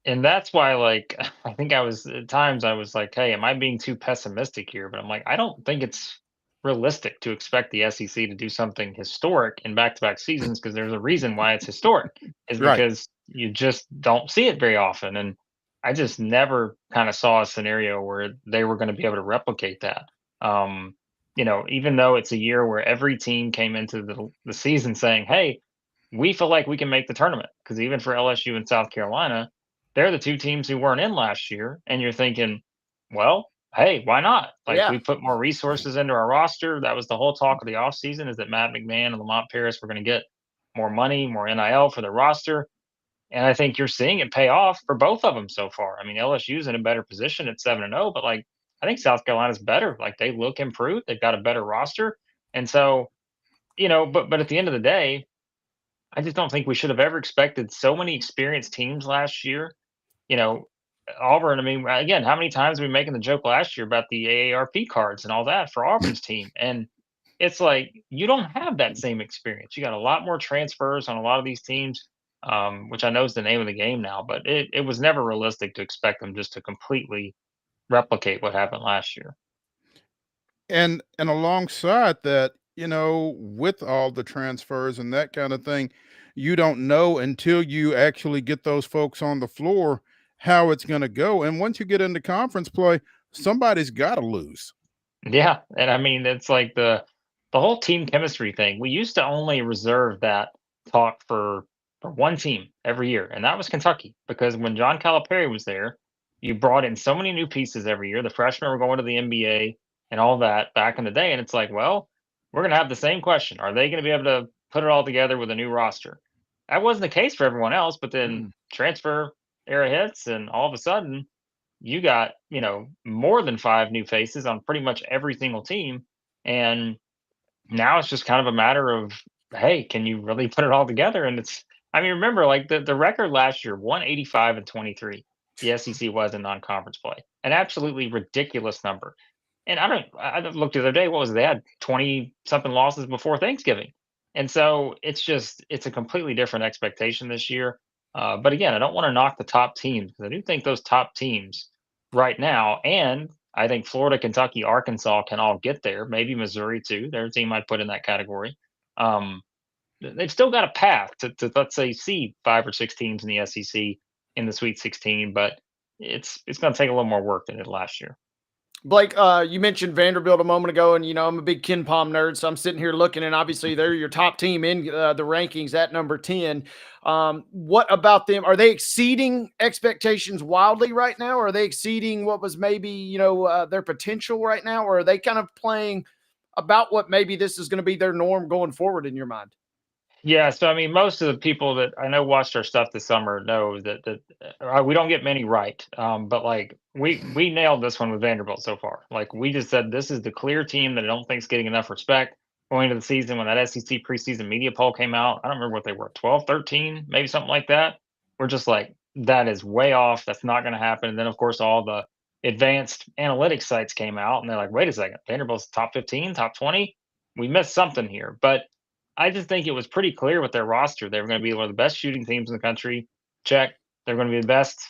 And that's why, I think at times I was like, hey, am I being too pessimistic here? But I'm like, I don't think it's realistic to expect the SEC to do something historic in back-to-back seasons, because there's a reason why it's historic, is Right. because you just don't see it very often. And I just never kind of saw a scenario where they were going to be able to replicate that. Even though it's a year where every team came into the season saying, hey, we feel like we can make the tournament, because even for LSU and South Carolina, they're the two teams who weren't in last year. And you're thinking, well, hey, why not? Yeah. We put more resources into our roster. That was the whole talk of the offseason, is that Matt McMahon and Lamont Paris were going to get more money, more NIL for their roster. And I think you're seeing it pay off for both of them so far. I mean, LSU's in a better position at 7-0, but I think South Carolina's better. They look improved. They've got a better roster. And so, but at the end of the day, I just don't think we should have ever expected so many experienced teams last year. Auburn, I mean, again, how many times were we making the joke last year about the AARP cards and all that for Auburn's team? And it's like, you don't have that same experience. You got a lot more transfers on a lot of these teams, which I know is the name of the game now, but it was never realistic to expect them just to completely replicate what happened last year. And alongside that, with all the transfers and that kind of thing, you don't know until you actually get those folks on the floor how it's going to go. And once you get into conference play, somebody's got to lose. Yeah. And I mean, it's like the whole team chemistry thing. We used to only reserve that talk for one team every year, and that was Kentucky, because when John Calipari was there, you brought in so many new pieces every year. The freshmen were going to the NBA and all that back in the day. And it's like, well, we're going to have the same question. Are they going to be able to put it all together with a new roster? That wasn't the case for everyone else, but then transfer era hits, and all of a sudden you got, more than 5 new faces on pretty much every single team. And now it's just kind of a matter of, hey, can you really put it all together? And remember, the record last year, 185-23, the SEC was in non-conference play, an absolutely ridiculous number. And I looked the other day, what was it? They had 20 something losses before Thanksgiving. And so it's a completely different expectation this year. But again, I don't want to knock the top teams, because I do think those top teams right now, and I think Florida, Kentucky, Arkansas can all get there. Maybe Missouri too. Their team I'd put in that category. They've still got a path to let's say see 5 or 6 teams in the SEC in the Sweet 16, but it's going to take a little more work than it did last year. Blake, you mentioned Vanderbilt a moment ago, and I'm a big Ken Palm nerd, so I'm sitting here looking, and obviously they're your top team in the rankings at number 10. What about them? Are they exceeding expectations wildly right now? Or are they exceeding what was maybe their potential right now, or are they kind of playing about what maybe this is going to be their norm going forward in your mind? Yeah, so I mean, most of the people that I know watched our stuff this summer know that we don't get many right. But like we nailed this one with Vanderbilt so far. Like we just said, this is the clear team that I don't think is getting enough respect going into the season. When that SEC preseason media poll came out, I don't remember what they were, 12, 13, maybe something like that. We're just like, that is way off. That's not going to happen. And then of course all the advanced analytics sites came out and they're like, wait a second, Vanderbilt's top 15, top 20. We missed something here, but I just think it was pretty clear with their roster. They were going to be one of the best shooting teams in the country. Check. They're going to be the best,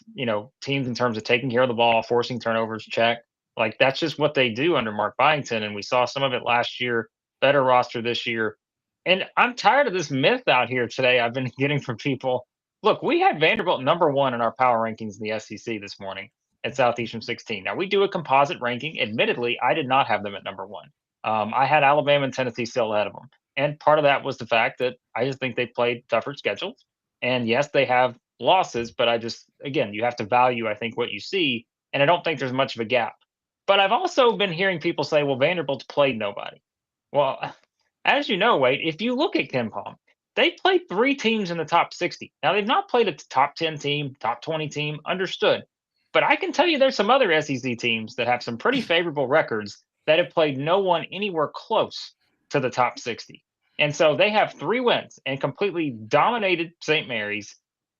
teams in terms of taking care of the ball, forcing turnovers. Check. Like that's just what they do under Mark Byington, and we saw some of it last year. Better roster this year, and I'm tired of this myth out here today. I've been getting from people. Look, we had Vanderbilt number 1 in our power rankings in the SEC this morning at Southeastern 16. Now we do a composite ranking. Admittedly, I did not have them at number 1. I had Alabama and Tennessee still ahead of them. And part of that was the fact that I just think they played tougher schedules. And yes, they have losses, but again, you have to value, I think, what you see. And I don't think there's much of a gap. But I've also been hearing people say, well, Vanderbilt's played nobody. Well, as you know, Wade, if you look at Ken Palm, they played 3 teams in the top 60. Now, they've not played a top 10 team, top 20 team, understood. But I can tell you there's some other SEC teams that have some pretty favorable records that have played no one anywhere close to the top 60. And so they have 3 wins and completely dominated St. Mary's,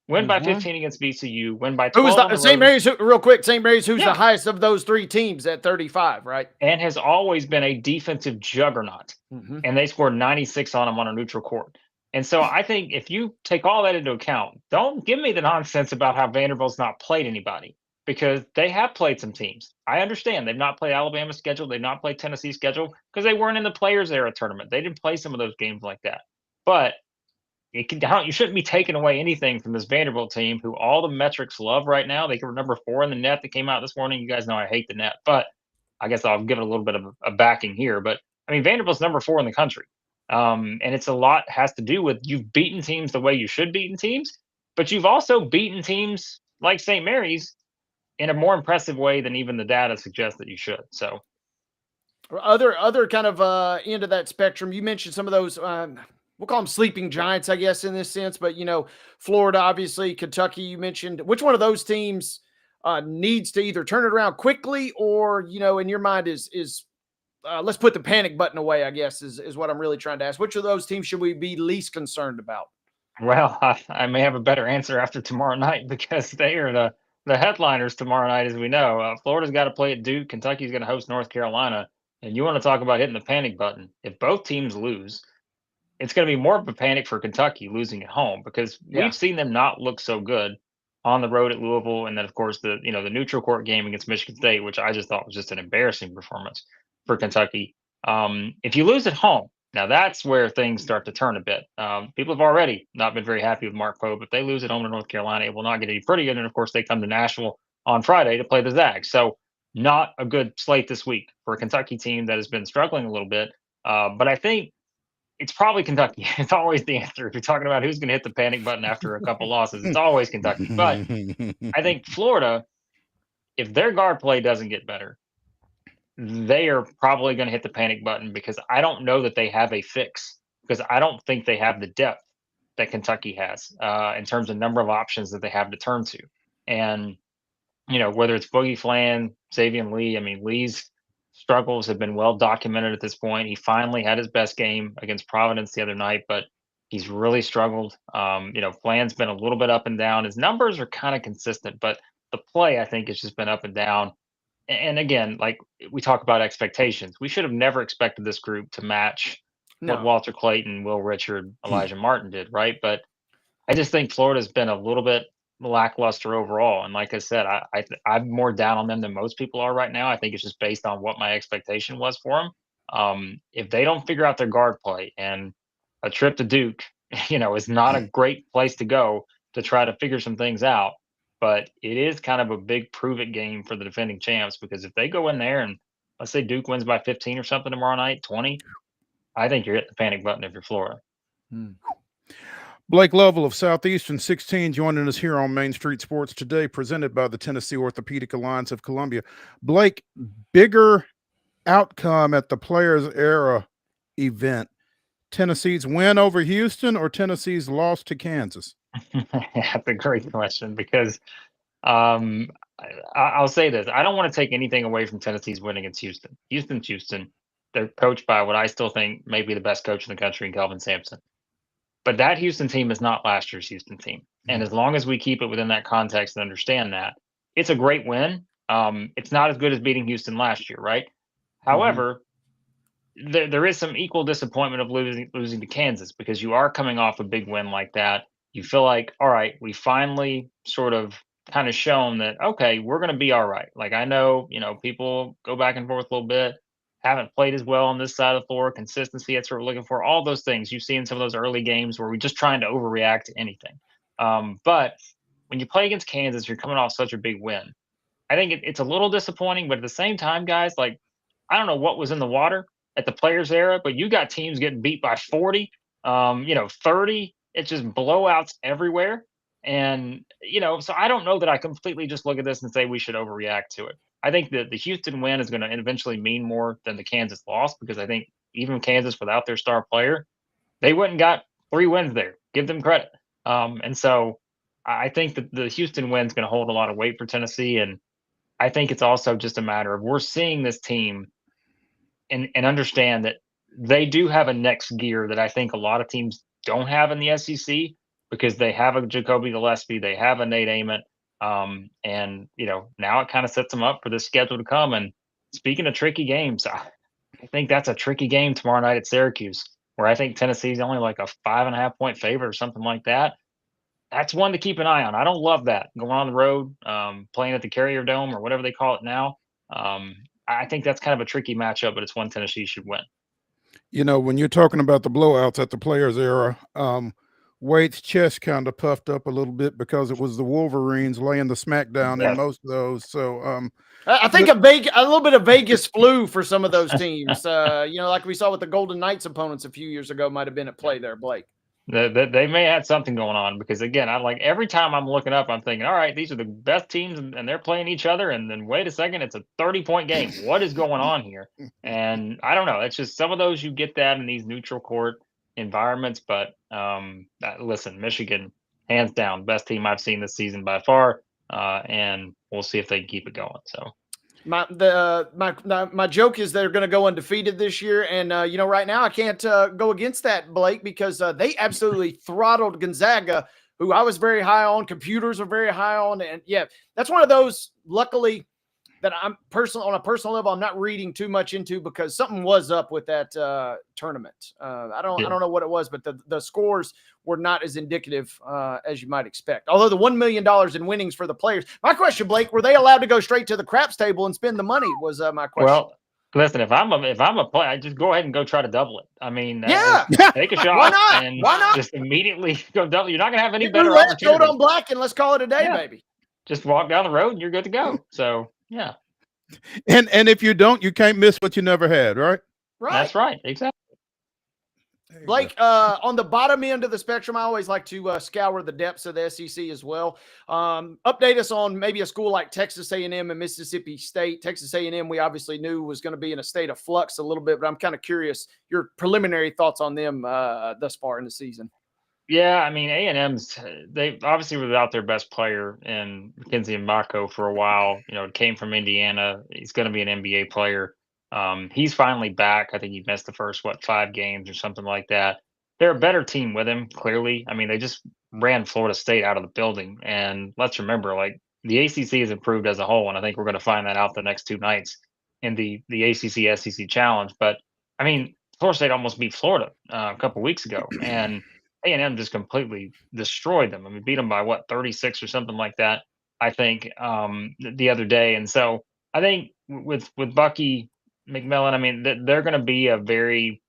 win by 15 against VCU, win by 12 Who's on the St. road. Mary's? Real quick, St. Mary's, who's Yeah. the highest of those 3 teams at 35, right? And has always been a defensive juggernaut. And they scored 96 on them on a neutral court. And so I think if you take all that into account, don't give me the nonsense about how Vanderbilt's not played anybody, because they have played some teams. I understand they've not played Alabama's schedule. They've not played Tennessee's schedule because they weren't in the Players Era tournament. They didn't play some of those games like that. But you shouldn't be taking away anything from this Vanderbilt team, who all the metrics love right now. They were number 4 in the net that came out this morning. You guys know I hate the net, but I guess I'll give it a little bit of a backing here. But I mean, Vanderbilt's number 4 in the country. And it's a lot has to do with you've beaten teams the way you should beaten teams, but you've also beaten teams like St. Mary's in a more impressive way than even the data suggests that you should. So Other kind of end of that spectrum, you mentioned some of those, we'll call them sleeping giants, I guess, in this sense, but Florida, obviously, Kentucky, you mentioned. Which one of those teams needs to either turn it around quickly, or in your mind is let's put the panic button away, I guess, is what I'm really trying to ask. Which of those teams should we be least concerned about? Well, I may have a better answer after tomorrow night, because they are the headliners tomorrow night, as we know. Florida's got to play at Duke. Kentucky's going to host North Carolina. And you want to talk about hitting the panic button. If both teams lose, it's going to be more of a panic for Kentucky losing at home, because we've seen them not look so good on the road at Louisville. And then, of course, the neutral court game against Michigan State, which I just thought was just an embarrassing performance for Kentucky. If you lose at home, now that's where things start to turn a bit. People have already not been very happy with Mark Pope. If they lose at home to North Carolina, it will not get any prettier. And of course, they come to Nashville on Friday to play the Zags. So not a good slate this week for a Kentucky team that has been struggling a little bit. But I think it's probably Kentucky. It's always the answer. If you're talking about who's going to hit the panic button after a couple losses, it's always Kentucky. But I think Florida, if their guard play doesn't get better, they are probably going to hit the panic button, because I don't know that they have a fix, because I don't think they have the depth that Kentucky has in terms of number of options that they have to turn to. And, whether it's Boogie Flan, Xavier Lee, I mean, Lee's struggles have been well documented at this point. He finally had his best game against Providence the other night, but he's really struggled. Flan's been a little bit up and down. His numbers are kind of consistent, but the play, I think, has just been up and down. And again, like we talk about expectations, we should have never expected this group to match what Walter Clayton, Will Richard, Elijah Martin did, right? But I just think Florida's been a little bit lackluster overall. And like I said, I'm more down on them than most people are right now. I think it's just based on what my expectation was for them. If they don't figure out their guard play, and a trip to Duke, is not a great place to go to try to figure some things out. but it is kind of a big prove it game for the defending champs, because if they go in there and let's say Duke wins by 15 or something tomorrow night, 20, I think you're hitting the panic button if you're Florida. Blake Lovell of Southeastern 16 joining us here on Main Street Sports today, presented by the Tennessee Orthopedic Alliance of Columbia. Blake, bigger outcome at the Players Era event, Tennessee's win over Houston or Tennessee's loss to Kansas? That's a great question, because I'll say this. I don't want to take anything away from Tennessee's win against Houston. Houston. They're coached by what I still think may be the best coach in the country in Kelvin Sampson. But that Houston team is not last year's Houston team. And as long as we keep it within that context and understand that, it's a great win. It's not as good as beating Houston last year, right? However, there is some equal disappointment of losing to Kansas, because you are coming off a big win like that. You feel like, all right, we finally sort of kind of shown that, okay, we're going to be all right. Like, I know, people go back and forth a little bit, haven't played as well on this side of the floor, consistency, that's what we're looking for, all those things you see in some of those early games where we're just trying to overreact to anything. But when you play against Kansas, you're coming off such a big win. I think it's a little disappointing, but at the same time, guys, like, I don't know what was in the water at the Players Era, but you got teams getting beat by 40, 30. It's just blowouts everywhere. And, so I don't know that I completely just look at this and say we should overreact to it. I think that the Houston win is going to eventually mean more than the Kansas loss, because I think even Kansas without their star player, they went and got 3 wins there. Give them credit. And so I think that the Houston win is going to hold a lot of weight for Tennessee. And I think it's also just a matter of we're seeing this team and understand that they do have a next gear that I think a lot of teams don't have in the SEC, because they have a Jacoby Gillespie, they have a Nate Ament. And now it kind of sets them up for this schedule to come. And speaking of tricky games, I think that's a tricky game tomorrow night at Syracuse, where I think Tennessee's only like a 5.5 point favorite or something like that. That's one to keep an eye on. I don't love that going on the road, playing at the Carrier Dome or whatever they call it now. I think that's kind of a tricky matchup, but it's one Tennessee should win. When you're talking about the blowouts at the Players Era, Wade's chest kind of puffed up a little bit because it was the Wolverines laying the smackdown in most of those. So I think a little bit of Vegas flu for some of those teams. Like we saw with the Golden Knights opponents a few years ago, might have been at play there, Blake. They may have something going on, because again, I like every time I'm looking up, I'm thinking, all right, these are the best teams and they're playing each other. And then wait a second, it's a 30-point game. What is going on here? And I don't know. It's just some of those you get that in these neutral court environments. But listen, Michigan, hands down, best team I've seen this season by far. And we'll see if they can keep it going. So my joke is they're going to go undefeated this year, and right now I can't go against that, Blake, because they absolutely throttled Gonzaga, who I was very high on. Computers are very high on, and yeah, that's one of those. Luckily, that on a personal level, I'm not reading too much into, because something was up with that tournament. I don't know what it was, but the scores were not as indicative as you might expect. Although the $1 million in winnings for the players. My question, Blake, were they allowed to go straight to the craps table and spend the money? Was my question. Well, listen, if I'm a player, I just go ahead and go try to double it. I mean, take a shot. Why not? And Why not? Just immediately go double. You're not going to have any Get better roulette, opportunity. throw it on black, and let's call it a day, baby. Just walk down the road and you're good to go. So yeah. And if you don't, you can't miss what you never had, right? Right. That's right. Exactly. Blake, on the bottom end of the spectrum, I always like to scour the depths of the SEC as well. Update us on maybe a school like Texas A&M and Mississippi State. Texas A&M, we obviously knew was going to be in a state of flux a little bit, but I'm kind of curious your preliminary thoughts on them thus far in the season. Yeah, I mean, A&M's, they obviously were without their best player in Mackenzie Mbako for a while. Came from Indiana. He's going to be an NBA player. He's finally back. I think he missed the first, 5 games or something like that. They're a better team with him, clearly. I mean, they just ran Florida State out of the building. And let's remember, like, the ACC has improved as a whole, and I think we're going to find that out the next 2 nights in the ACC-SEC Challenge. But, I mean, Florida State almost beat Florida a couple weeks ago, and A&M just completely destroyed them. I mean, beat them by 36 or something like that, I think, the other day. And so I think with Bucky McMillan, I mean, they're going to be a very,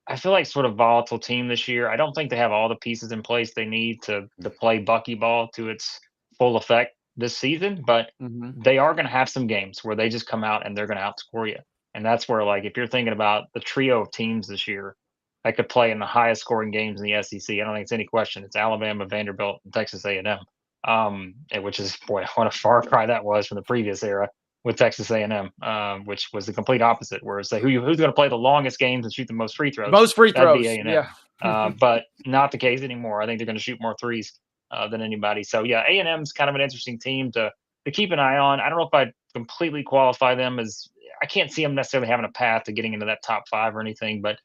I feel like, sort of volatile team this year. I don't think they have all the pieces in place they need to play Bucky ball to its full effect. this season, but they are going to have some games where they just come out and they're going to outscore you. And that's where, like, if you're thinking about the trio of teams this year that could play in the highest scoring games in the SEC, I don't think it's any question. It's Alabama, Vanderbilt, and Texas A&M, which is, boy, what a far cry that was from the previous era with Texas A&M, which was the complete opposite. Whereas who's going to play the longest games and shoot the most free throws? Most free That'd throws, be A&M. yeah. But not the case anymore. I think they're going to shoot more threes than anybody. So yeah, A&M's kind of an interesting team to keep an eye on. I don't know if I'd completely qualify them as, I can't see them necessarily having a path to getting into that top 5 or anything, but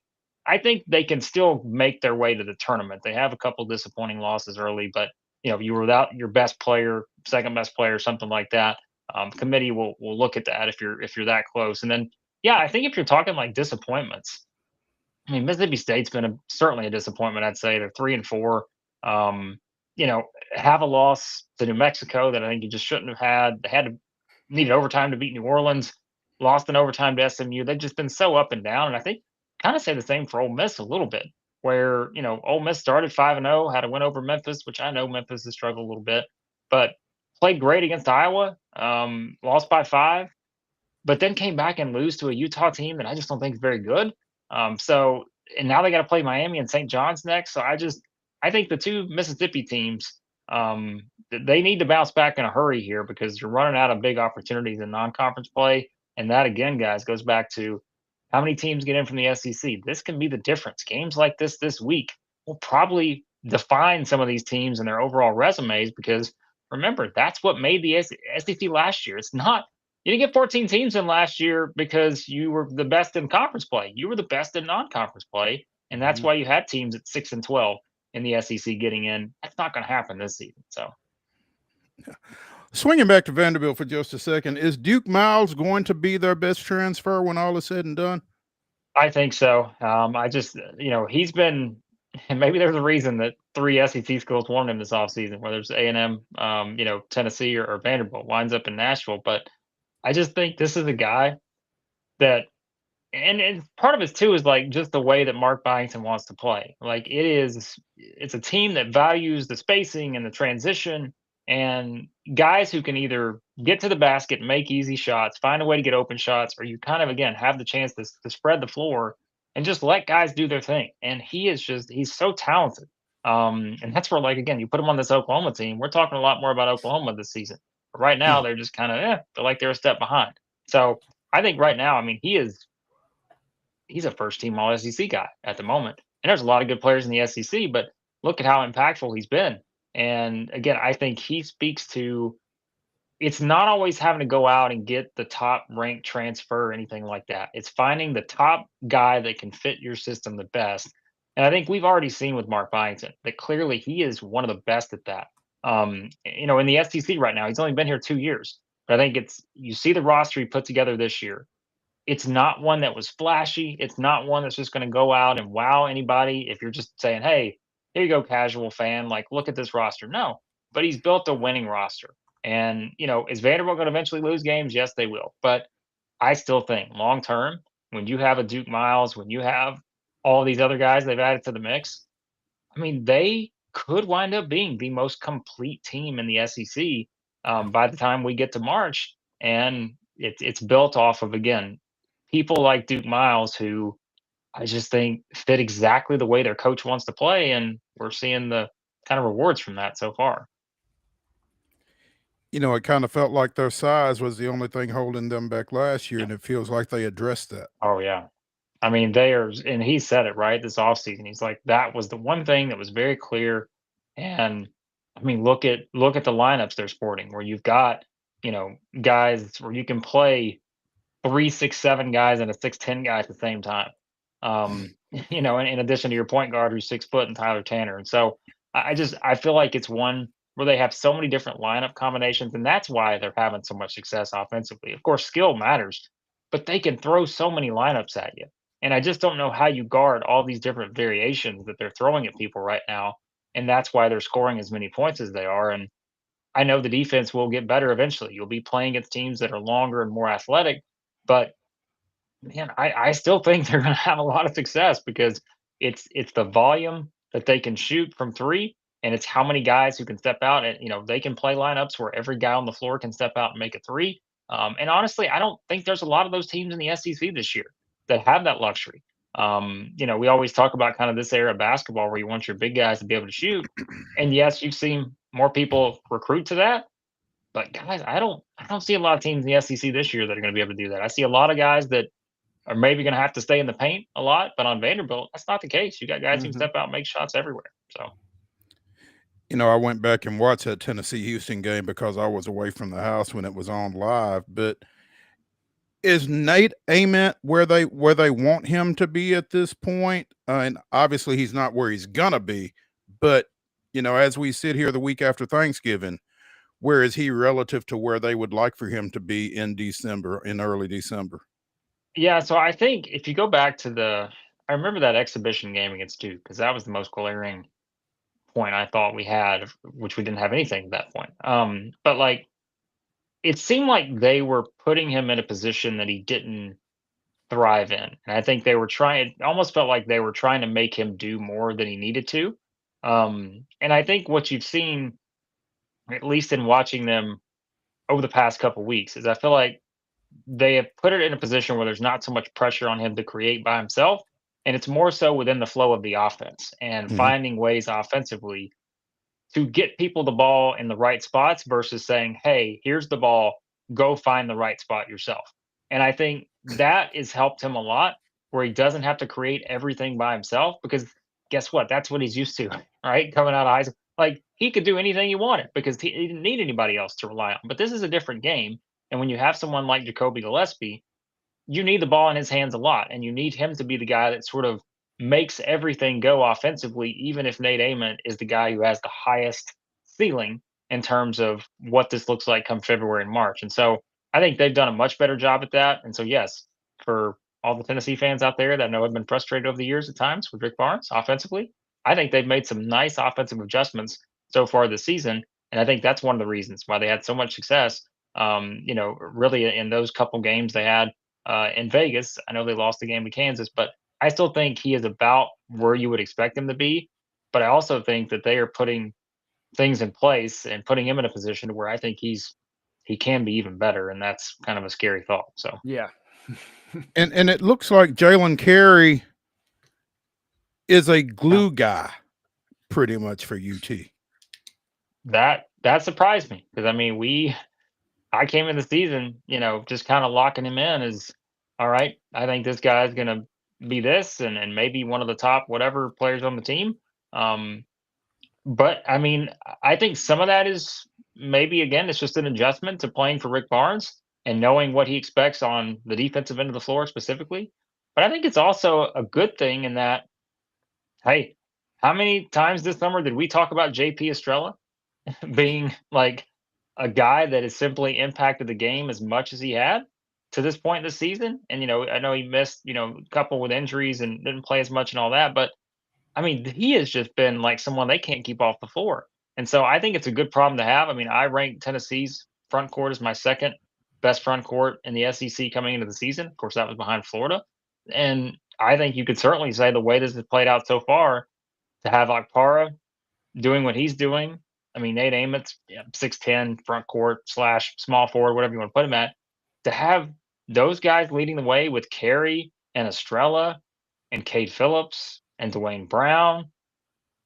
I think they can still make their way to the tournament. They have a couple disappointing losses early, but you were without your best player, second best player, something like that. Committee will look at that if you're that close. And then, yeah, I think if you're talking like disappointments, I mean, Mississippi State's been certainly a disappointment. I'd say they're 3-4. Have a loss to New Mexico that I think you just shouldn't have had. They needed overtime to beat New Orleans, lost in overtime to SMU. They've just been so up and down. And I think kind of say the same for Ole Miss a little bit, where Ole Miss started 5-0, had a win over Memphis, which I know Memphis has struggled a little bit, but played great against Iowa, lost by 5, but then came back and lose to a Utah team that I just don't think is very good. And now they got to play Miami and St. John's next. So I think the two Mississippi teams, they need to bounce back in a hurry here because you're running out of big opportunities in non-conference play. And that, again, guys, goes back to how many teams get in from the SEC. This can be the difference. Games like this week will probably define some of these teams and their overall resumes because, remember, that's what made the SEC last year. It's not – you didn't get 14 teams in last year because you were the best in conference play. You were the best in non-conference play, and that's why you had teams at 6-12 in the SEC getting in. That's not going to happen this season. So, swinging back to Vanderbilt for just a second, is Duke Miles going to be their best transfer when all is said and done? I think so. I just, he's been, and maybe there's a reason that 3 SEC schools wanted him this offseason, whether it's A&M, Tennessee or Vanderbilt, winds up in Nashville. But I just think this is a guy that, and part of it too is like just the way that Mark Byington wants to play. Like it's a team that values the spacing and the transition and guys who can either get to the basket, make easy shots, find a way to get open shots, or you kind of, again, have the chance to spread the floor and just let guys do their thing. And he's so talented. And that's where, like, again, you put him on this Oklahoma team. We're talking a lot more about Oklahoma this season. But right now, they're just kind of, they're like they're a step behind. So I think right now, I mean, he's a first-team All-SEC guy at the moment. And there's a lot of good players in the SEC, but look at how impactful he's been. And again, I think he speaks to it's not always having to go out and get the top ranked transfer or anything like that. It's finding the top guy that can fit your system the best. And I think we've already seen with Mark Byington that clearly he is one of the best at that. In the SEC right now, he's only been here 2 years, but I think you see the roster he put together this year. It's not one that was flashy. It's not one that's just going to go out and wow anybody. If you're just saying, hey, here you go, casual fan, like, look at this roster. No, but he's built a winning roster. And, is Vanderbilt going to eventually lose games? Yes, they will. But I still think long term, when you have a Duke Miles, when you have all these other guys they've added to the mix, I mean, they could wind up being the most complete team in the SEC by the time we get to March. And it's built off of, again, people like Duke Miles who I just think fit exactly the way their coach wants to play. And we're seeing the kind of rewards from that so far. It kind of felt like their size was the only thing holding them back last year, and it feels like they addressed that. Oh, yeah. I mean, and he said it, right, this offseason. He's like, that was the one thing that was very clear. And, I mean, look at the lineups they're sporting, where you've got, guys where you can play 3, 6, 7 guys and a 6'10" guy at the same time. In addition to your point guard who's 6 foot and Tyler Tanner. And so I feel like it's one where they have so many different lineup combinations, and that's why they're having so much success offensively. Of course, skill matters, but they can throw so many lineups at you. And I just don't know how you guard all these different variations that they're throwing at people right now. And that's why they're scoring as many points as they are. And I know the defense will get better eventually. You'll be playing against teams that are longer and more athletic, but man, I still think they're going to have a lot of success because it's the volume that they can shoot from 3, and it's how many guys who can step out and they can play lineups where every guy on the floor can step out and make a three. And honestly, I don't think there's a lot of those teams in the SEC this year that have that luxury. We always talk about kind of this era of basketball where you want your big guys to be able to shoot. And yes, you've seen more people recruit to that. But guys, I don't see a lot of teams in the SEC this year that are going to be able to do that. I see a lot of guys that are maybe going to have to stay in the paint a lot, but on Vanderbilt, that's not the case. You got guys who can step out and make shots everywhere. So, I went back and watched that Tennessee Houston game because I was away from the house when it was on live. But is Nate Ament where they want him to be at this point? And obviously he's not where he's gonna be. But as we sit here the week after Thanksgiving, where is he relative to where they would like for him to be in early December? yeah, so I think if you go back to I remember that exhibition game against Duke because that was the most glaring point I thought we had, which we didn't have anything at that point. But like, it seemed like they were putting him in a position that he didn't thrive in, and I think they were trying. It almost felt like they were trying to make him do more than he needed to. And I think what you've seen, at least in watching them over the past couple weeks, is I feel like they have put it in a position where there's not so much pressure on him to create by himself, and it's more so within the flow of the offense and finding ways offensively to get people the ball in the right spots versus saying, "Hey, here's the ball, go find the right spot yourself." And I think that has helped him a lot, where he doesn't have to create everything by himself because guess what? That's what he's used to, right? Coming out of high school, like he could do anything he wanted because he didn't need anybody else to rely on. But this is a different game, and when you have someone like Jacoby Gillespie, you need the ball in his hands a lot, and you need him to be the guy that sort of makes everything go offensively, even if Nate Ament is the guy who has the highest ceiling in terms of what this looks like come February and March. And so I think they've done a much better job at that. And so, yes, for all the Tennessee fans out there that I know have been frustrated over the years at times with Rick Barnes offensively, I think they've made some nice offensive adjustments so far this season. And I think that's one of the reasons why they had so much success. Really in those couple games they had in Vegas. I know they lost the game to Kansas, but I still think he is about where you would expect him to be. But I also think that they are putting things in place and putting him in a position where I think he can be even better, and that's kind of a scary thought. So yeah, and it looks like Jalen Carey is a glue guy, pretty much for UT. That surprised me because I mean I came in the season, just kind of locking him in as all right. I think this guy's gonna be this and maybe one of the top whatever players on the team. But I mean, I think some of that is maybe again it's just an adjustment to playing for Rick Barnes and knowing what he expects on the defensive end of the floor specifically. But I think it's also a good thing in that, hey, how many times this summer did we talk about JP Estrella being like a guy that has simply impacted the game as much as he had to this point in the season? And I know he missed a couple with injuries and didn't play as much and all that, but I mean he has just been like someone they can't keep off the floor. And so I think it's a good problem to have. I mean, I ranked Tennessee's front court as my second best front court in the SEC coming into the season. Of course, that was behind Florida. And I think you could certainly say the way this has played out so far, to have Akpara doing what he's doing. I mean, Nate Ament's 6'10", front court / small forward, whatever you want to put him at. To have those guys leading the way with Carey and Estrella and Cade Phillips and Dwayne Brown.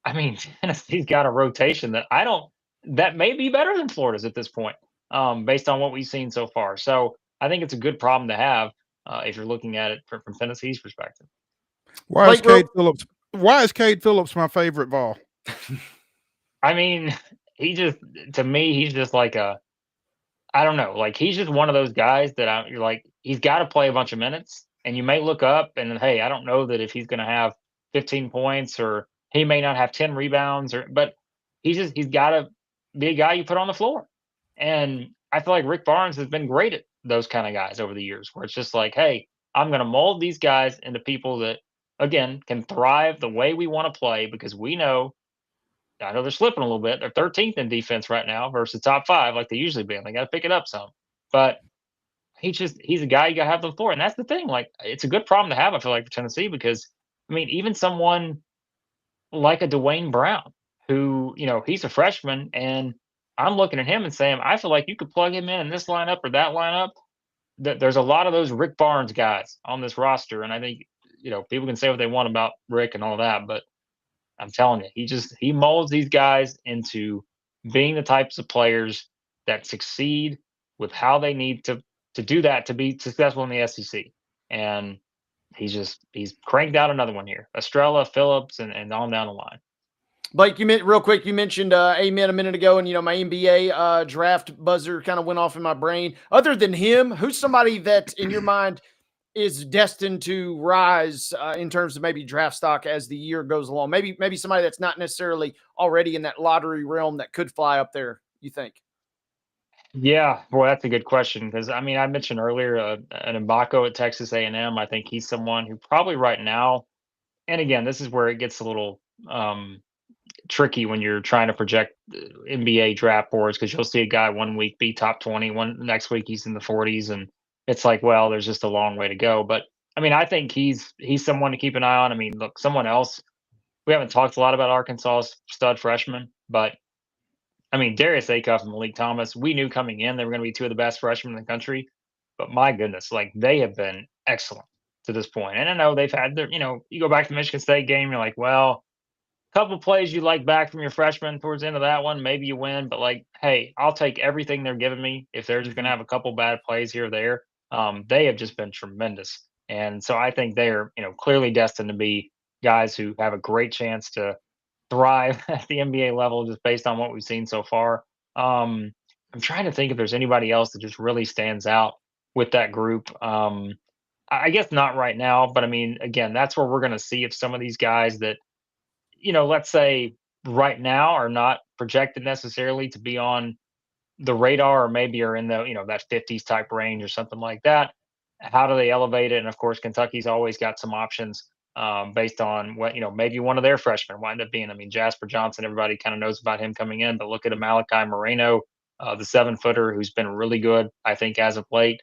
I mean, Tennessee's got a rotation that may be better than Florida's at this point, based on what we've seen so far. So I think it's a good problem to have if you're looking at it from Tennessee's perspective. Why is Cade Phillips my favorite Vol? I mean, to me, he's just like I don't know, like he's just one of those guys that you're like, he's got to play a bunch of minutes, and you may look up and hey, I don't know that if he's going to have 15 points or he may not have 10 rebounds but he's got to be a guy you put on the floor. And I feel like Rick Barnes has been great at those kind of guys over the years, where it's just like, hey, I'm going to mold these guys into people that again can thrive the way we want to play, because I know they're slipping a little bit. They're 13th in defense right now versus top 5 like they usually be. They got to pick it up some. But he's a guy you got to have on the floor. And that's the thing. Like, it's a good problem to have, I feel like, for Tennessee, because, I mean, even someone like a Dwayne Brown, who, he's a freshman, and I'm looking at him and saying, I feel like you could plug him in this lineup or that lineup. There's a lot of those Rick Barnes guys on this roster, and I think, people can say what they want about Rick and all that, but I'm telling you, he molds these guys into being the types of players that succeed with how they need to do that to be successful in the SEC. And he's cranked out another one here. Estrella, Phillips, and on down the line. Blake, real quick, you mentioned Amen a minute ago, and my NBA draft buzzer kind of went off in my brain. Other than him, who's somebody that in your mind is destined to rise in terms of maybe draft stock as the year goes along? Maybe somebody that's not necessarily already in that lottery realm that could fly up there, you think? Yeah, boy, that's a good question, because I mentioned earlier an Mbako at Texas A&M. I think he's someone who probably right now, and again, this is where it gets a little tricky when you're trying to project NBA draft boards, because you'll see a guy one week be top 20, next week he's in the 40s, and it's like, well, there's just a long way to go. But I think he's someone to keep an eye on. Look, someone else, we haven't talked a lot about Arkansas's stud freshman, but Darius Acuff and Malik Thomas, we knew coming in they were going to be two of the best freshmen in the country, but my goodness, like, they have been excellent to this point. And I know they've had their, you go back to the Michigan State game, you're like, well, couple plays you like back from your freshman towards the end of that one, maybe you win, but like, hey, I'll take everything they're giving me. If they're just going to have a couple bad plays here or there, they have just been tremendous. And so I think they're, clearly destined to be guys who have a great chance to thrive at the NBA level, just based on what we've seen so far. I'm trying to think if there's anybody else that just really stands out with that group. I guess not right now, but again, that's where we're going to see if some of these guys that, let's say right now are not projected necessarily to be on the radar, or maybe are in the, that 50s type range or something like that. How do they elevate it? And of course, Kentucky's always got some options based on what, maybe one of their freshmen wind up being. Jasper Johnson, everybody kind of knows about him coming in, but look at Malachi Moreno, the 7-footer who's been really good, I think, as of late.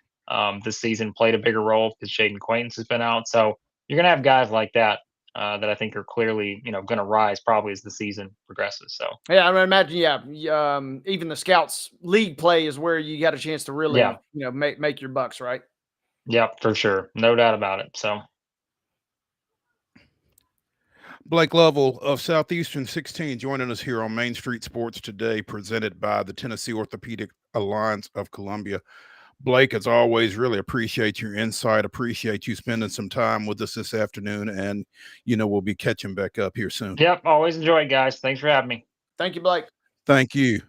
This season played a bigger role because Shaden Quaintance has been out. So you're going to have guys like that that I think are clearly, going to rise probably as the season progresses. So yeah, I imagine, even the Scouts League play is where you got a chance to really, make your bucks, right? Yep, for sure, no doubt about it. So Blake Lovell of Southeastern 16 joining us here on Main Street Sports today, presented by the Tennessee Orthopedic Alliance of Columbia. Blake, as always, really appreciate your insight. Appreciate you spending some time with us this afternoon. And, we'll be catching back up here soon. Yep. Always enjoy it, guys. Thanks for having me. Thank you, Blake. Thank you.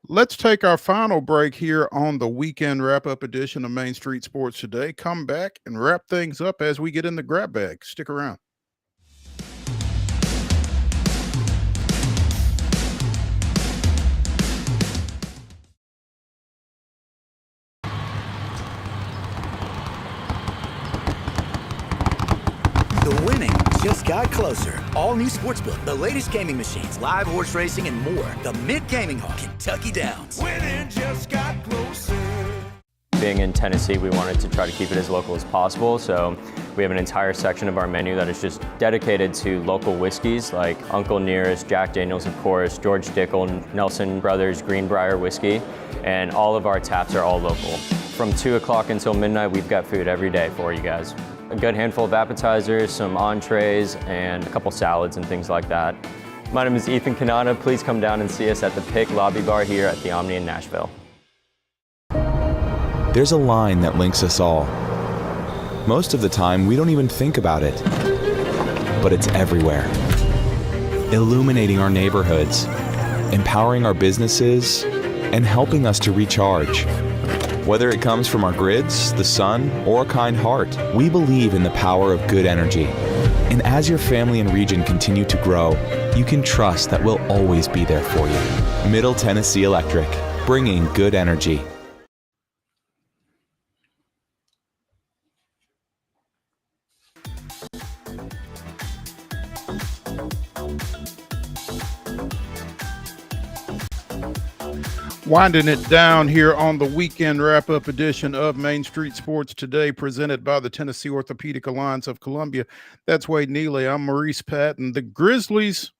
Let's take our final break here on the weekend wrap-up edition of Main Street Sports today. Come back and wrap things up as we get in the grab bag. Stick around. The winning just got closer. All new Sportsbook, the latest gaming machines, live horse racing, and more. The Mid Gaming Hall, Kentucky Downs. Winning just got closer. Being in Tennessee, we wanted to try to keep it as local as possible, so we have an entire section of our menu that is just dedicated to local whiskeys like Uncle Nearest, Jack Daniels, of course, George Dickel, Nelson Brothers, Greenbrier whiskey, and all of our taps are all local. From 2 o'clock until midnight, we've got food every day for you guys. A good handful of appetizers, some entrees, and a couple salads and things like that. My name is Ethan Kanata. Please come down and see us at the Pick Lobby Bar here at the Omni in Nashville. There's a line that links us all. Most of the time, we don't even think about it, but it's everywhere. Illuminating our neighborhoods, empowering our businesses, and helping us to recharge. Whether it comes from our grids, the sun, or a kind heart, we believe in the power of good energy. And as your family and region continue to grow, you can trust that we'll always be there for you. Middle Tennessee Electric, bringing good energy. Winding it down here on the weekend wrap-up edition of Main Street Sports today, presented by the Tennessee Orthopedic Alliance of Columbia. That's Wade Neely. I'm Maurice Patton. The Grizzlies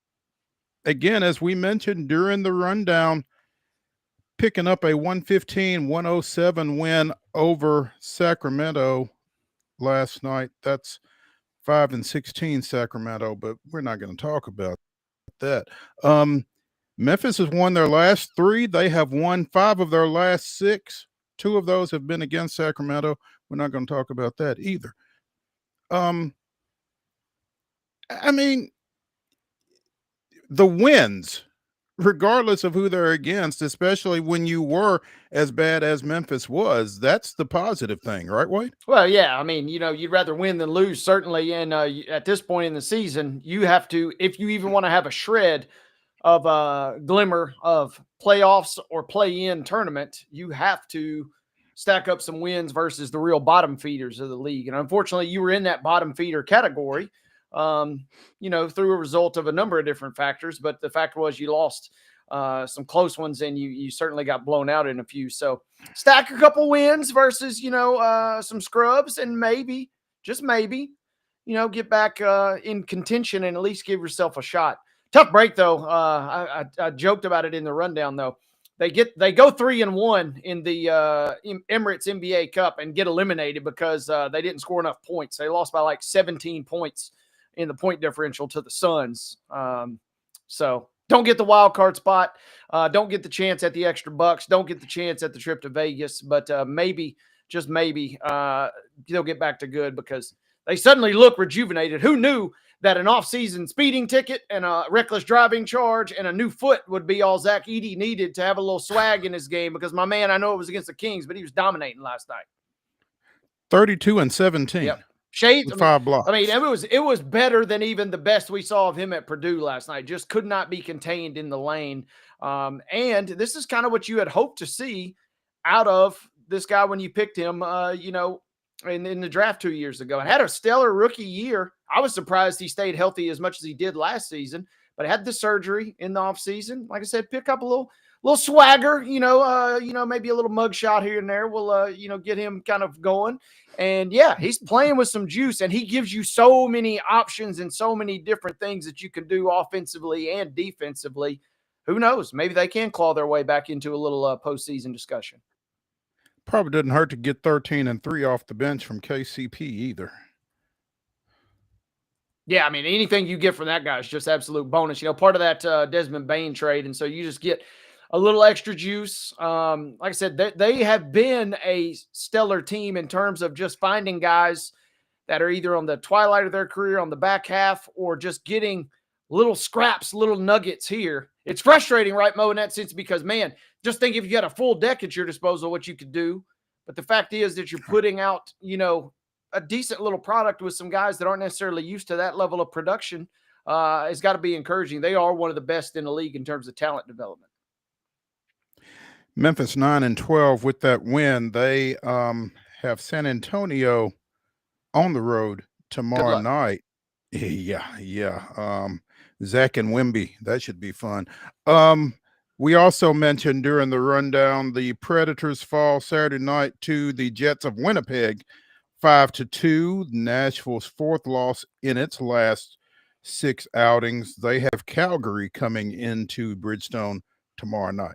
again, as we mentioned during the rundown, picking up a 115-107 win over Sacramento last night. That's 5-16 Sacramento, but we're not going to talk about that. Memphis has won their last 3. They have won 5 of their last 6. 2 of those have been against Sacramento. We're not going to talk about that either. I mean, the wins, regardless of who they're against, especially when you were as bad as Memphis was, that's the positive thing, right, Wade? Well, yeah. I mean, you'd rather win than lose, certainly. And at this point in the season, you have to, if you even want to have a shred of a glimmer of playoffs or play-in tournament, you have to stack up some wins versus the real bottom feeders of the league. And unfortunately, you were in that bottom feeder category, through a result of a number of different factors. But the fact was you lost some close ones, and you certainly got blown out in a few. So stack a couple wins versus, some scrubs, and maybe, just maybe, get back in contention and at least give yourself a shot. Tough break, though. I joked about it in the rundown, though. They go 3-1 in the Emirates NBA Cup and get eliminated because they didn't score enough points. They lost by like 17 points in the point differential to the Suns. So don't get the wild card spot. Don't get the chance at the extra bucks. Don't get the chance at the trip to Vegas. But maybe, just maybe, they'll get back to good because they suddenly look rejuvenated. Who knew that an off-season speeding ticket and a reckless driving charge and a new foot would be all Zach Edey needed to have a little swag in his game? Because my man, I know it was against the Kings, but he was dominating last night. 32-17. Yep. Shades, 5 blocks. I mean, it was better than even the best we saw of him at Purdue last night. Just could not be contained in the lane. And this is kind of what you had hoped to see out of this guy when you picked him, in the draft 2 years ago. And had a stellar rookie year. I was surprised he stayed healthy as much as he did last season, but had the surgery in the offseason. Like I said, pick up a little swagger, maybe a little mug shot here and there will, get him kind of going. And yeah, he's playing with some juice, and he gives you so many options and so many different things that you can do offensively and defensively. Who knows? Maybe they can claw their way back into a little postseason discussion. Probably didn't hurt to get 13-3 off the bench from KCP either. Yeah, I mean, anything you get from that guy is just absolute bonus. Part of that Desmond Bain trade, and so you just get a little extra juice. Like I said, they have been a stellar team in terms of just finding guys that are either on the twilight of their career, on the back half, or just getting little scraps, little nuggets here. It's frustrating, right, Mo, in that sense, because, man, just think if you had a full deck at your disposal, what you could do. But the fact is that you're putting out, a decent little product with some guys that aren't necessarily used to that level of production. It's got to be encouraging. They are one of the best in the league in terms of talent development. Memphis 9-12 with that win. They have San Antonio on the road tomorrow night. Yeah. Zach and Wemby. That should be fun. We also mentioned during the rundown the Predators fall Saturday night to the Jets of Winnipeg, 5-2. Nashville's 4th loss in its last 6 outings. They have Calgary coming into Bridgestone tomorrow night.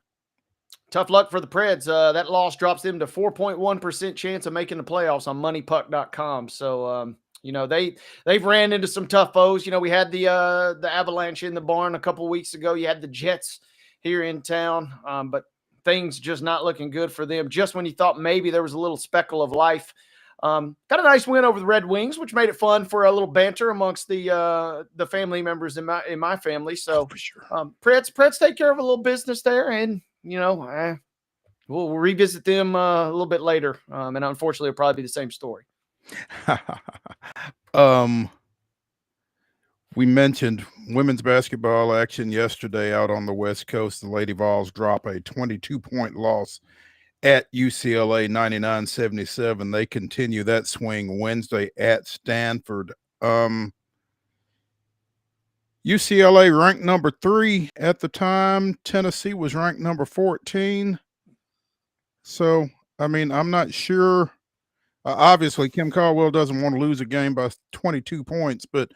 Tough luck for the Preds. That loss drops them to 4.1% chance of making the playoffs on moneypuck.com. So, they've ran into some tough foes. We had the Avalanche in the barn a couple weeks ago. You had the Jets here in town, but things just not looking good for them. Just when you thought maybe there was a little speckle of life. Got a nice win over the Red Wings, which made it fun for a little banter amongst the family members in my family. So, for sure. Preds take care of a little business there, and we'll revisit them a little bit later. And unfortunately, it'll probably be the same story. We mentioned women's basketball action yesterday out on the West Coast. The Lady Vols drop a 22-point loss at UCLA, 99-77. They continue that swing Wednesday at Stanford. UCLA ranked number 3 at the time. Tennessee was ranked number 14. So, I mean, I'm not sure. Obviously, Kim Caldwell doesn't want to lose a game by 22 points, but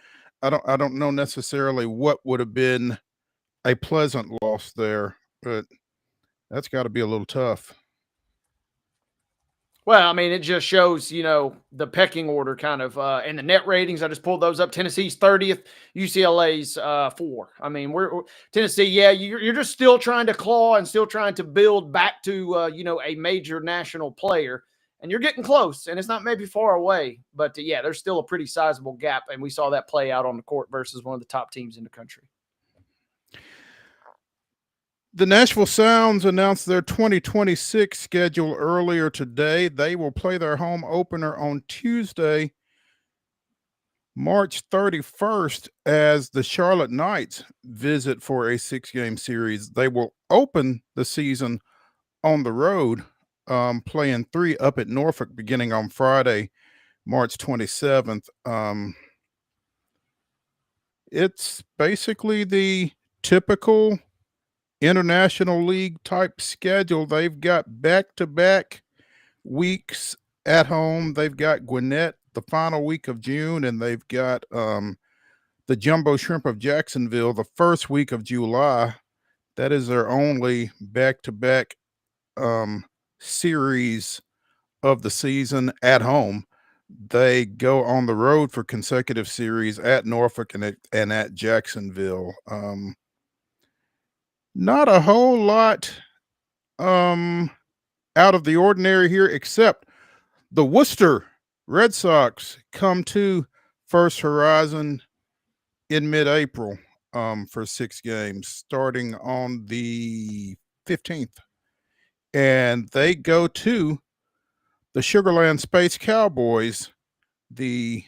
I don't know necessarily what would have been a pleasant loss there, but that's got to be a little tough. Well, I mean, it just shows, the pecking order kind of, and the net ratings. I just pulled those up. Tennessee's 30th, UCLA's 4. I mean, we're Tennessee. Yeah, you're just still trying to claw and still trying to build back to, a major national player, and you're getting close. And it's not maybe far away, but yeah, there's still a pretty sizable gap, and we saw that play out on the court versus one of the top teams in the country. The Nashville Sounds announced their 2026 schedule earlier today. They will play their home opener on Tuesday, March 31st, as the Charlotte Knights visit for a 6-game series. They will open the season on the road, playing 3 up at Norfolk beginning on Friday, March 27th. It's basically the typical International League type schedule. They've got back-to-back weeks at home. They've got Gwinnett the final week of June, and they've got the Jumbo Shrimp of Jacksonville the first week of July. That is their only back-to-back series of the season at home. They go on the road for consecutive series at Norfolk and at Jacksonville. Not a whole lot out of the ordinary here, except the Worcester Red Sox come to First Horizon in mid-April for 6 games, starting on the 15th. And they go to the Sugarland Space Cowboys the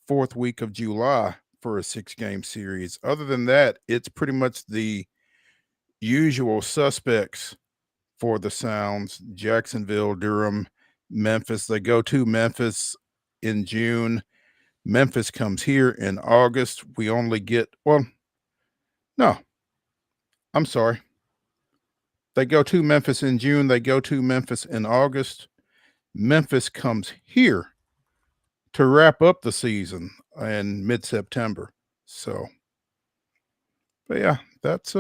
4th week of July for a 6-game series. Other than that, it's pretty much the usual suspects for the Sounds: Jacksonville, Durham, Memphis. They go to Memphis in June. Memphis comes here in August. We only get, no, I'm sorry. They go to Memphis in June. They go to Memphis in August. Memphis comes here to wrap up the season in mid-September. So, but yeah, that's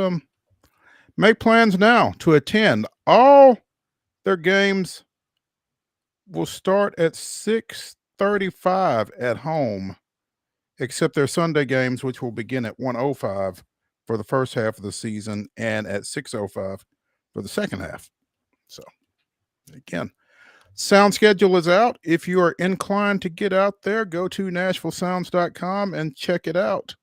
make plans now to attend. All their games will start at 6:35 at home, except their Sunday games, which will begin at 1:05 for the first half of the season and at 6:05 for the second half. So, again, sound schedule is out. If you are inclined to get out there, go to NashvilleSounds.com and check it out.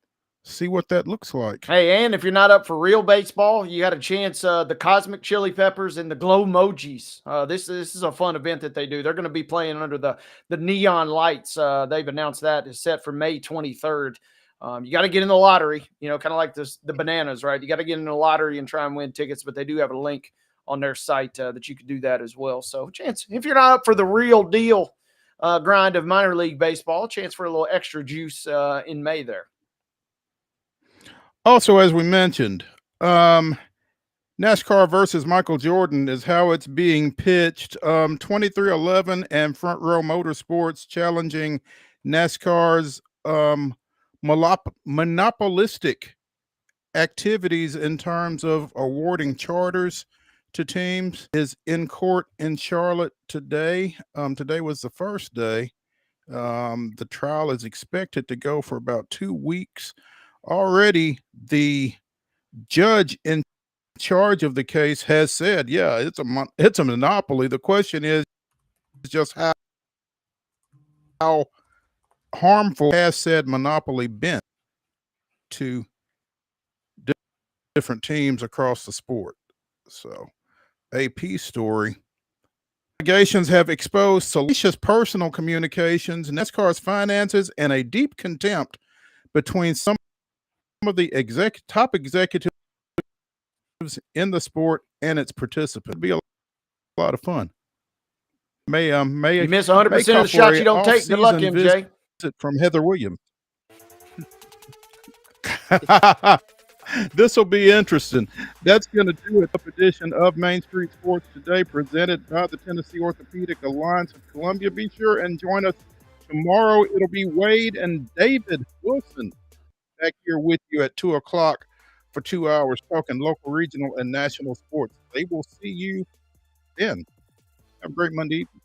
See what that looks like. Hey, and if you're not up for real baseball, you got a chance. The Cosmic Chili Peppers and the Glow Mojis. This is a fun event that they do. They're going to be playing under the neon lights. They've announced that is set for May 23rd. You got to get in the lottery, kind of like the bananas, right? You got to get in the lottery and try and win tickets, but they do have a link on their site that you could do that as well. So chance, if you're not up for the real deal grind of minor league baseball, chance for a little extra juice in May there. Also, as we mentioned, NASCAR versus Michael Jordan is how it's being pitched. 2311 and Front Row Motorsports challenging NASCAR's monopolistic activities in terms of awarding charters to teams is in court in Charlotte today. Today was the first day. The trial is expected to go for about 2 weeks. Already, the judge in charge of the case has said, yeah, it's a monopoly. The question is just how harmful has said monopoly been to different teams across the sport. So, AP story. Allegations have exposed salacious personal communications, NASCAR's finances, and a deep contempt between some of the top executives in the sport and its participants. It'd be a lot of fun. May you miss 100% of the shots you don't take. Good luck, MJ. From Heather Williams. This will be interesting. That's going to do it. The edition of Main Street Sports Today, presented by the Tennessee Orthopedic Alliance of Columbia. Be sure and join us tomorrow. It'll be Wade and David Wilson back here with you at 2 o'clock for 2 hours talking local, regional, and national sports. They will see you then. Have a great Monday evening.